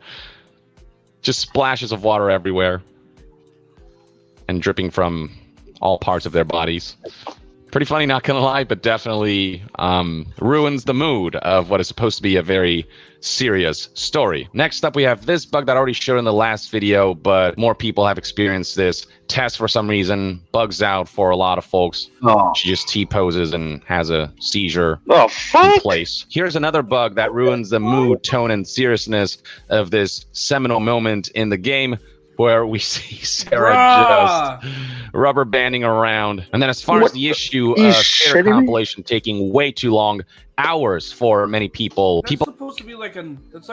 Just splashes of water everywhere and dripping from all parts of their bodies. Pretty funny, not gonna lie, but definitely ruins the mood of what is supposed to be a very serious story. Next up, we have this bug that I already showed in the last video, but more people have experienced this. Tess, for some reason, bugs out for a lot of folks. Oh. She just T-poses and has a seizure in place. Here's another bug that ruins the mood, tone, and seriousness of this seminal moment in the game, where we see Sarah just rubber banding around. And then as far as the issue of theater compilation taking way too long, hours for many people. That's supposed to be like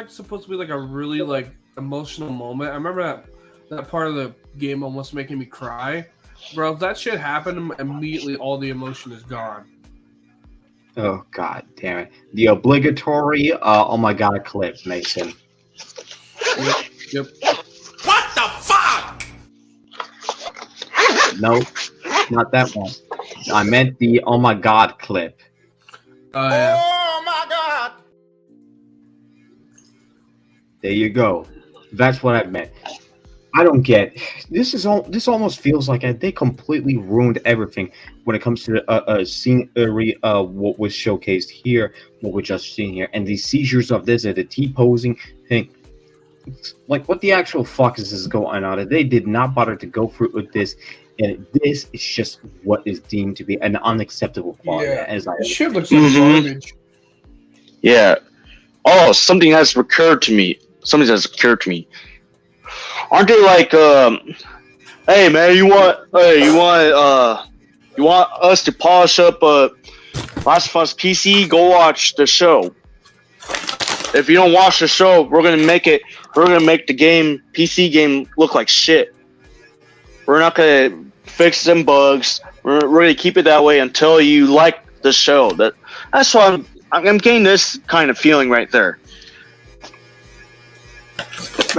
supposed to be like a really like emotional moment. I remember that part of the game almost making me cry. Bro, if that shit happened, immediately all the emotion is gone. Oh god damn it. The obligatory oh my god clip, Mason. Yep. What the fuck? No, not that one. I meant the oh my god clip. Yeah. Oh my god! There you go. That's what I meant. I don't get this. This almost feels like they completely ruined everything when it comes to the scenery. What was showcased here, what we're just seeing here, and the seizures of this and the T-posing thing. Like, what the actual fuck is this going on? They did not bother to go through with this, and this is just what is deemed to be an unacceptable quality. Yeah, As I shit looks like garbage. Yeah. Oh, something has occurred to me. Aren't they like, hey man, you want us to polish up Last of Us PC? Go watch the show. If you don't watch the show, we're gonna make the PC game look like shit. We're not gonna fix them bugs. We're gonna keep it that way until you like the show. That's why I'm getting this kind of feeling right there.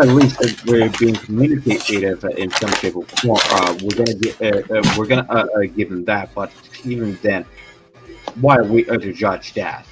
At least we're being communicative in some shape or form. We're gonna give them that, but even then, why are we to judge that?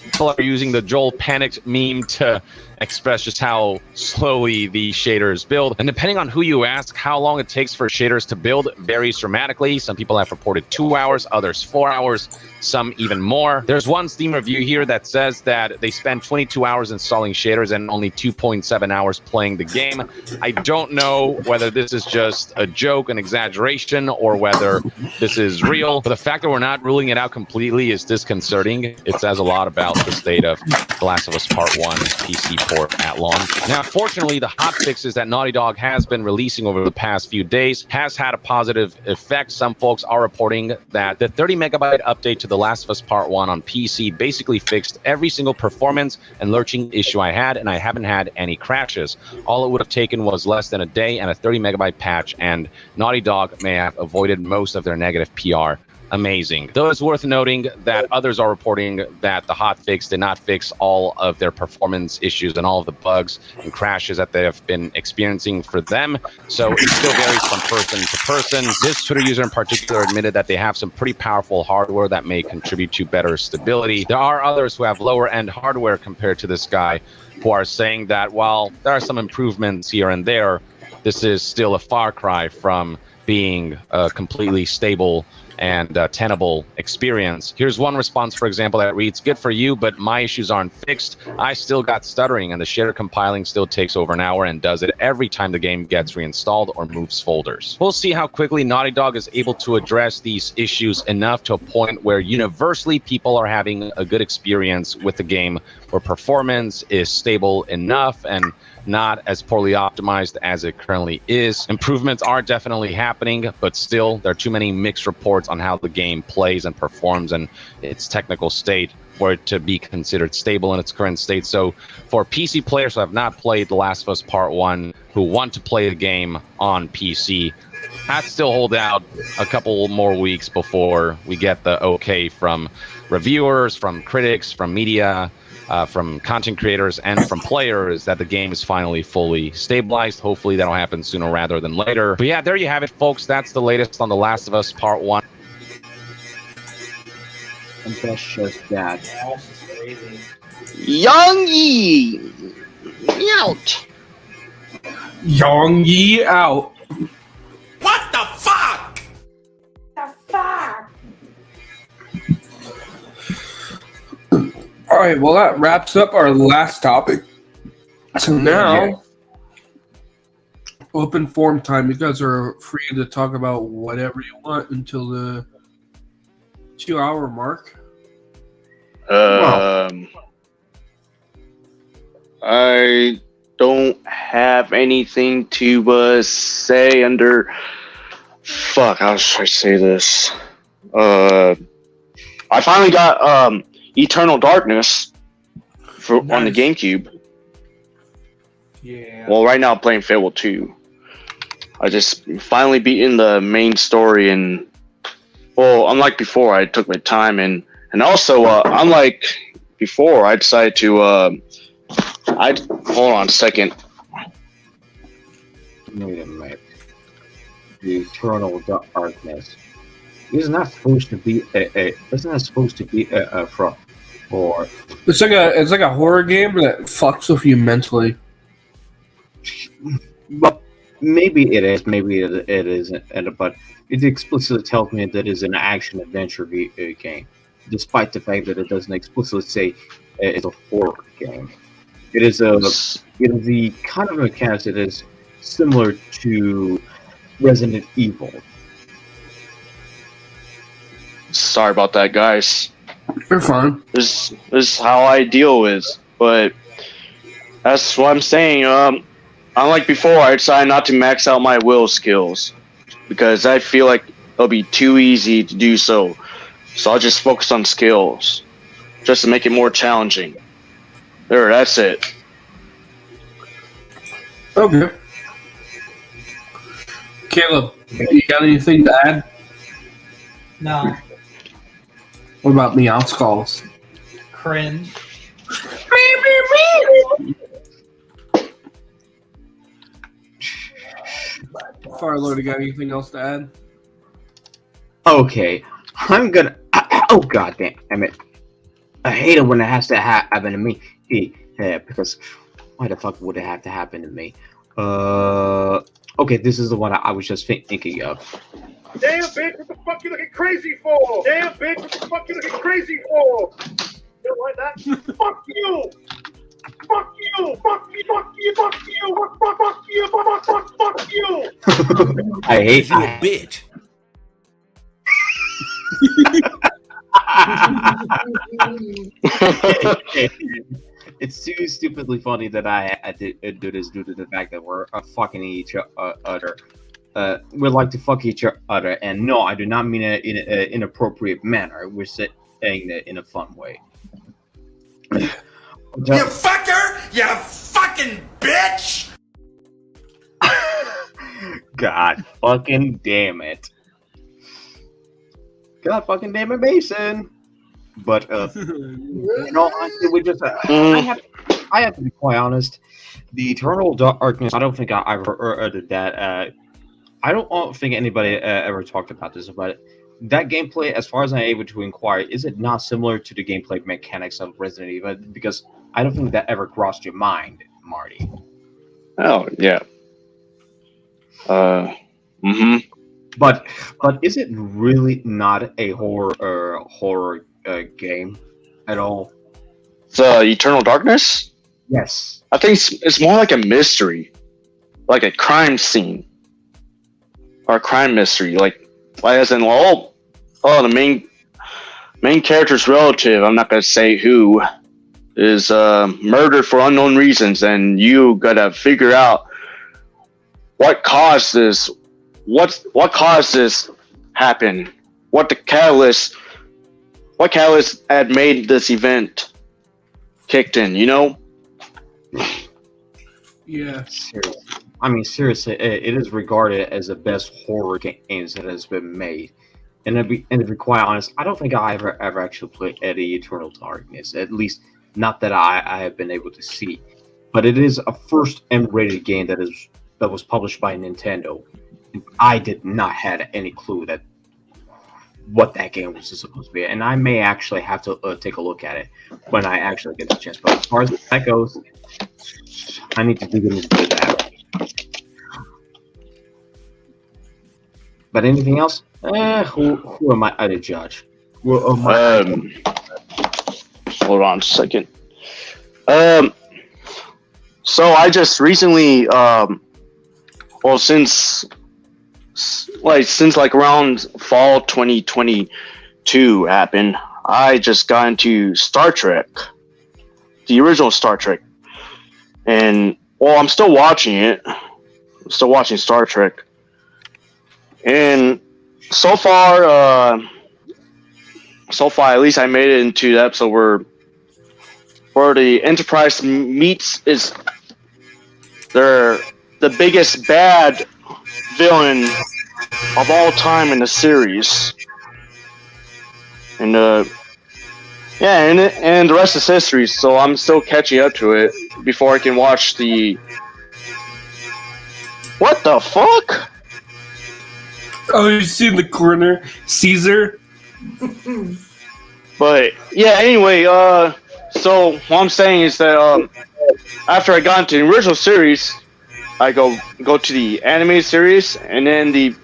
People are using the Joel panicked meme to express just how slowly the shaders build. And depending on who you ask, how long it takes for shaders to build varies dramatically. Some people have reported 2 hours, others 4 hours, some even more. There's one Steam review here that says that they spend 22 hours installing shaders and only 2.7 hours playing the game. I don't know whether this is just a joke, an exaggeration, or whether this is real. But the fact that we're not ruling it out completely is disconcerting. It says a lot about the state of The Last of Us Part 1 PC port at launch. Now, fortunately, the hotfixes that Naughty Dog has been releasing over the past few days has had a positive effect. Some folks are reporting that the 30 megabyte update to The Last of Us Part 1 on PC basically fixed every single performance and lurching issue I had, and I haven't had any crashes. All it would have taken was less than a day and a 30 megabyte patch, and Naughty Dog may have avoided most of their negative PR. Amazing. Though it's worth noting that others are reporting that the hotfix did not fix all of their performance issues and all of the bugs and crashes that they have been experiencing for them. So it still varies from person to person. This Twitter user in particular admitted that they have some pretty powerful hardware that may contribute to better stability. There are others who have lower end hardware compared to this guy who are saying that while there are some improvements here and there, this is still a far cry from being a completely stable and tenable experience. Here's one response, for example, that reads, "Good for you, but my issues aren't fixed. I still got stuttering, and the shader compiling still takes over an hour and does it every time the game gets reinstalled or moves folders." We'll see how quickly Naughty Dog is able to address these issues enough to a point where universally people are having a good experience with the game, where performance is stable enough and not as poorly optimized as it currently is. Improvements are definitely happening, but still, there are too many mixed reports on how the game plays and performs and its technical state for it to be considered stable in its current state. So for PC players who have not played The Last of Us Part 1, who want to play the game on PC, I'd still hold out a couple more weeks before we get the okay from reviewers, from critics, from media, from content creators, and from players that the game is finally fully stabilized. Hopefully that'll happen sooner rather than later. But yeah, there you have it, folks. That's the latest on The Last of Us Part 1. And that's just that. Young Yi out. Young Yi out. What the fuck? All right, well, that wraps up our last topic. So now, open forum time. You guys are free to talk about whatever you want until the 2-hour mark. I don't have anything to say under. Fuck, how should I say this? I finally got Eternal Darkness on the GameCube. Yeah. Well, right now I'm playing Fable 2. I just finally beaten the main story, and well, unlike before, I took my time, and also unlike before, I decided to hold on a second. Wait a minute. The Eternal Darkness. Isn't that supposed to be from or It's like a horror game that fucks with you mentally. But maybe it is, maybe it isn't, but it explicitly tells me that it's an action adventure game, despite the fact that it doesn't explicitly say it's a horror game. It is the kind of mechanics that is similar to Resident Evil. Sorry about that, guys. You're fine. This is how I deal with, but that's what I'm saying. Unlike before, I decided not to max out my will skills because I feel like it'll be too easy to do so. So I'll just focus on skills, just to make it more challenging. There, that's it. Okay. Caleb, you got anything to add? No. What about meow skulls? Cringe. Farlord, you got anything else to add? Okay, I'm gonna. Oh god damn it! I hate it when it has to happen to me. Because why the fuck would it have to happen to me? Okay, this is the one I was just thinking of. Damn, bitch, what the fuck you looking crazy for? Damn, bitch, what the fuck you looking crazy for? You know what, that? Fuck you! Fuck you! Fuck you! Fuck you! Fuck you! Fuck you! Fuck you! I hate you, a bitch. It's too stupidly funny that I did do this due to the fact that we're fucking each other. We like to fuck each other, and no, I do not mean it in an inappropriate manner. We're saying that in a fun way. You fucker! You fucking bitch! God fucking damn it. God fucking damn it, Mason. But honestly, we just I have to be quite honest. The Eternal Darkness, I don't think I ever heard that. I don't think anybody ever talked about this, but that gameplay, as far as I'm able to inquire, is it not similar to the gameplay mechanics of Resident Evil? Because I don't think that ever crossed your mind, Marty. Oh yeah. But is it really not a horror game at all? The Eternal Darkness? Yes. I think it's more like a mystery, like a crime scene or a crime mystery. Like as in, the main character's relative, I'm not gonna say who, is murdered for unknown reasons, and you gotta figure out what caused this. What caused this happen? What catalyst had made this event kicked in? You know? Yeah. Seriously, it is regarded as the best horror games that has been made. And to be quite honest, I don't think I ever actually played Eddie Eternal Darkness. At least not that I have been able to see. But it is a first M-rated game that was published by Nintendo. I did not have any clue that what that game was supposed to be, and I may actually have to take a look at it when I actually get the chance. But as far as that goes, I need to dig into that. But anything else? Who am I to judge? Hold on a second. So I just recently, since around fall 2022 happened, I just got into Star Trek, the original Star Trek, and I'm still watching it. I'm still watching Star Trek, and so far, at least I made it into the episode where the Enterprise meets the biggest bad villain of all time in the series, and and the rest is history. So I'm still catching up to it before I can watch the. What the fuck? Oh, you see in the corner, Caesar. But yeah, anyway, so what I'm saying is that after I got into the original series, I go to the anime series and then the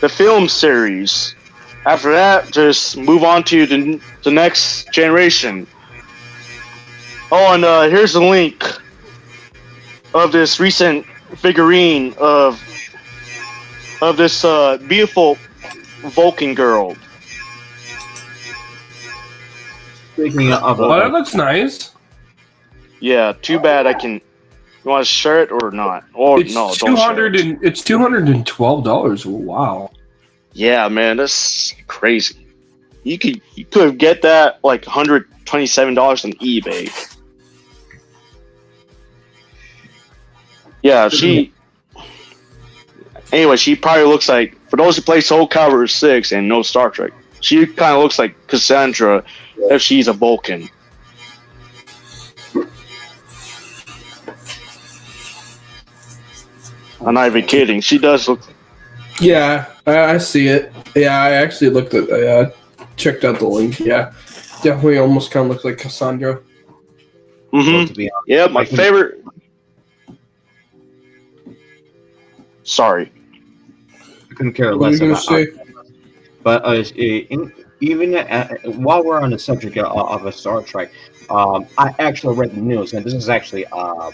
film series. After that, just move on to the next generation. Oh, and here's the link of this recent figurine of this beautiful Vulcan girl. Speaking of, Oh, that looks nice. Yeah, too bad I can. You want to share it or not? Or It's no, don't share it. It's $212. Wow. Yeah, man, that's crazy. You could get that like $127 on eBay. Yeah, she. Anyway, she probably looks like, for those who play Soul Calibur 6 and know Star Trek, she kind of looks like Cassandra if she's a Vulcan. I'm not even kidding. She does look. Yeah, I see it. Yeah, I actually looked at. Checked out the link. Yeah, definitely almost kind of looks like Cassandra. Mm-hmm. Yeah, my favorite. Sorry. I couldn't care What less were you about gonna say? But even while we're on the subject of a Star Trek, I actually read the news, and this is actually a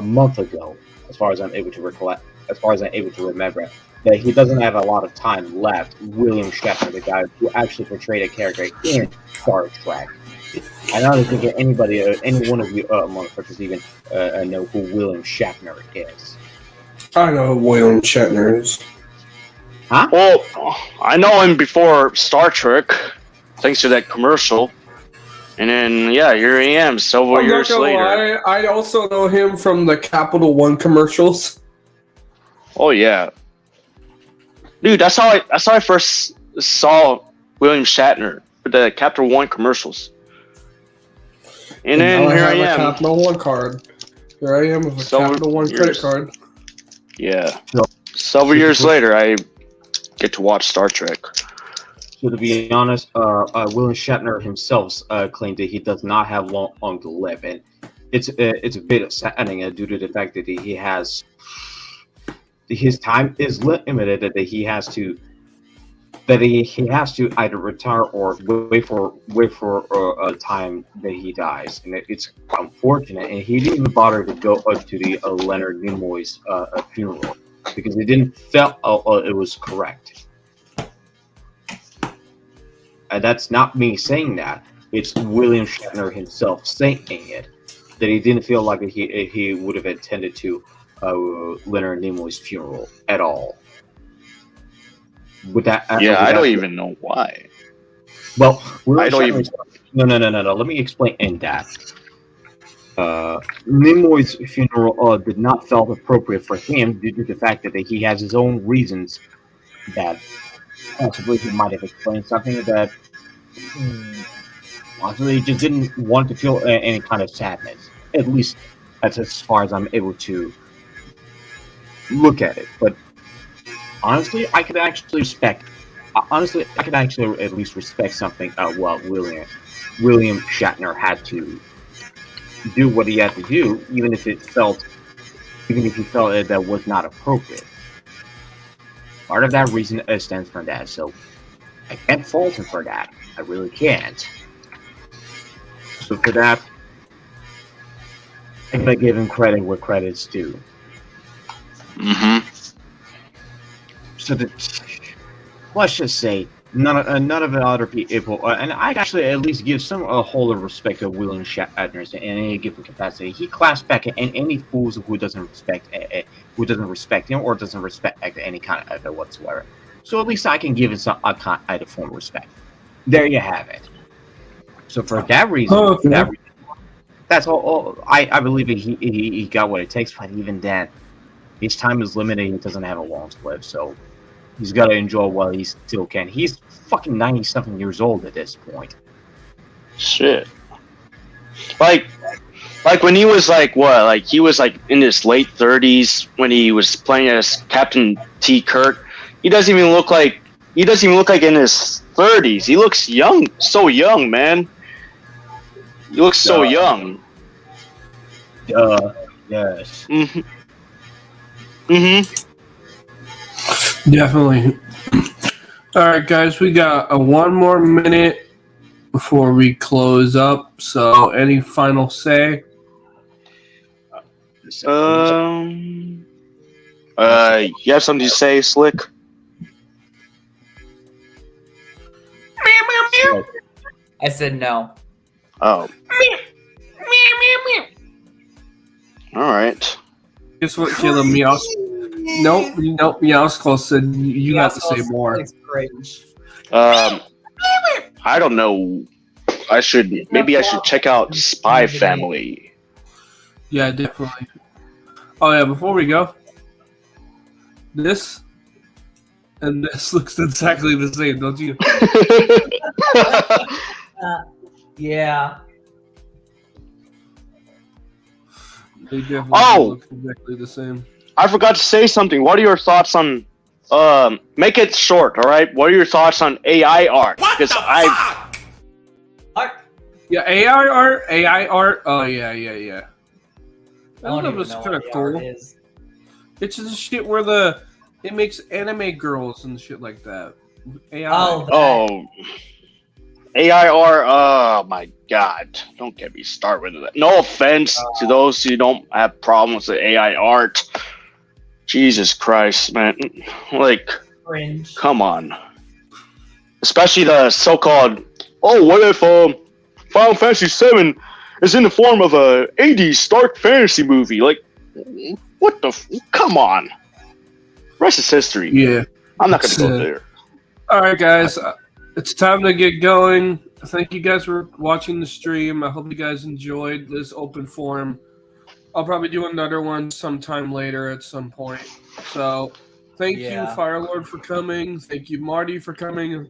month ago, as far as I'm able to recollect, as far as I'm able to remember, that he doesn't have a lot of time left. William Shatner, the guy who actually portrayed a character in Star Trek. I don't think anybody, any one of you motherfuckers even know who William Shatner is. I know who William Shatner is. Huh? Well, I know him before Star Trek, thanks to that commercial. And then, yeah, here I am, several I'm years not gonna later. lie, I also know him from the Capital One commercials. Oh yeah, dude, that's how I first saw William Shatner with the Capital One commercials. And then now here I have a am. Capital One card. Here I am with a Several Capital One years. credit card. Yeah, several years later, I get to watch Star Trek. So to be honest, William Shatner himself claimed that he does not have long to live, and it's a bit saddening due to the fact that he has his time is limited, that he has to either retire or wait for a time that he dies, and it's unfortunate. And he didn't even bother to go up to the Leonard Nimoy's funeral because he didn't feel it was correct. That's not me saying that. It's William Shatner himself saying it, that he didn't feel like he would have attended to Leonard Nimoy's funeral at all. With that, I don't even know why. Well, I don't even. No. Let me explain in that. Nimoy's funeral did not feel appropriate for him due to the fact that he has his own reasons that possibly he might have explained something that possibly he just didn't want to feel any kind of sadness. At least that's as far as I'm able to look at it. But honestly, I could actually respect. Honestly, I could actually at least respect something. What William Shatner had to do what he had to do, even if he felt that was not appropriate. Part of that reason stands for that, so I can't fault him for that. I really can't. So for that, I gotta give him credit where credit's due. Mm-hmm. So let's just say none of the other people, and I actually at least give some a whole of respect to William Shatner in any given capacity. He claps back at any fools who doesn't respect him or doesn't respect any kind of effort whatsoever. So at least I can give it a kind of form of respect. There you have it. So for that reason, that's all. I believe he got what it takes, but even then, his time is limited. He doesn't have a long to live, so he's got to enjoy while he still can. He's fucking 90-something years old at this point. Shit. Like when he was he was in his late 30s when he was playing as Captain T. Kirk. He doesn't even look like in his 30s. He looks young, so young, man. He looks so young. Yes. Mm-hmm. Definitely. All right, guys, we got 1 more minute before we close up. So, any final say? You have something to say, Slick? I said no. Oh. All right. Guess what, Caleb? Nope, Meowskull said you got to say more. I don't know. Maybe I should check out Spy Family. Yeah, definitely. Oh yeah, before we go, this and this looks exactly the same, don't you? Yeah. They definitely look exactly the same. I forgot to say something. What are your thoughts on? Make it short, all right. What are your thoughts on AI art? Because Yeah, AI art. Oh yeah. I thought it was kind of cool. It's the shit where it makes anime girls and shit like that. AI. AI art. Oh my god! Don't get me started with that. No offense to those who don't have problems with AI art. Jesus Christ, man! Like, cringe. Come on. Especially the so-called. Oh, what if Final Fantasy VII is in the form of a 80s dark fantasy movie? Like, what the? Come on. Rest is history. Yeah. I'm not gonna go there. All right, guys. It's time to get going. Thank you guys for watching the stream. I hope you guys enjoyed this open forum. I'll probably do another one sometime later at some point. So, thank you, Firelord, for coming. Thank you, Marty, for coming.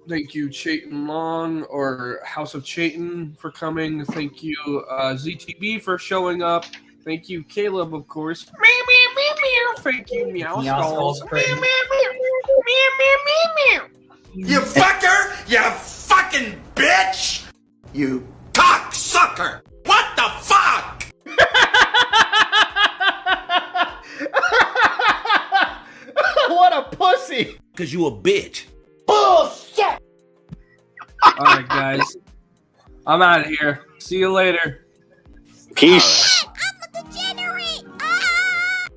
Thank you, Chayton Long, or House of Chayton, for coming. Thank you, ZTB, for showing up. Thank you, Caleb, of course. Thank you, Meowskulls. You fucker! You fucking bitch! You cocksucker! What the fuck? What a pussy! Cause you a bitch. Bullshit! Alright, guys. I'm out of here. See you later. Peace.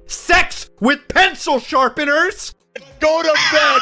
Sex with pencil sharpeners! Go to bed!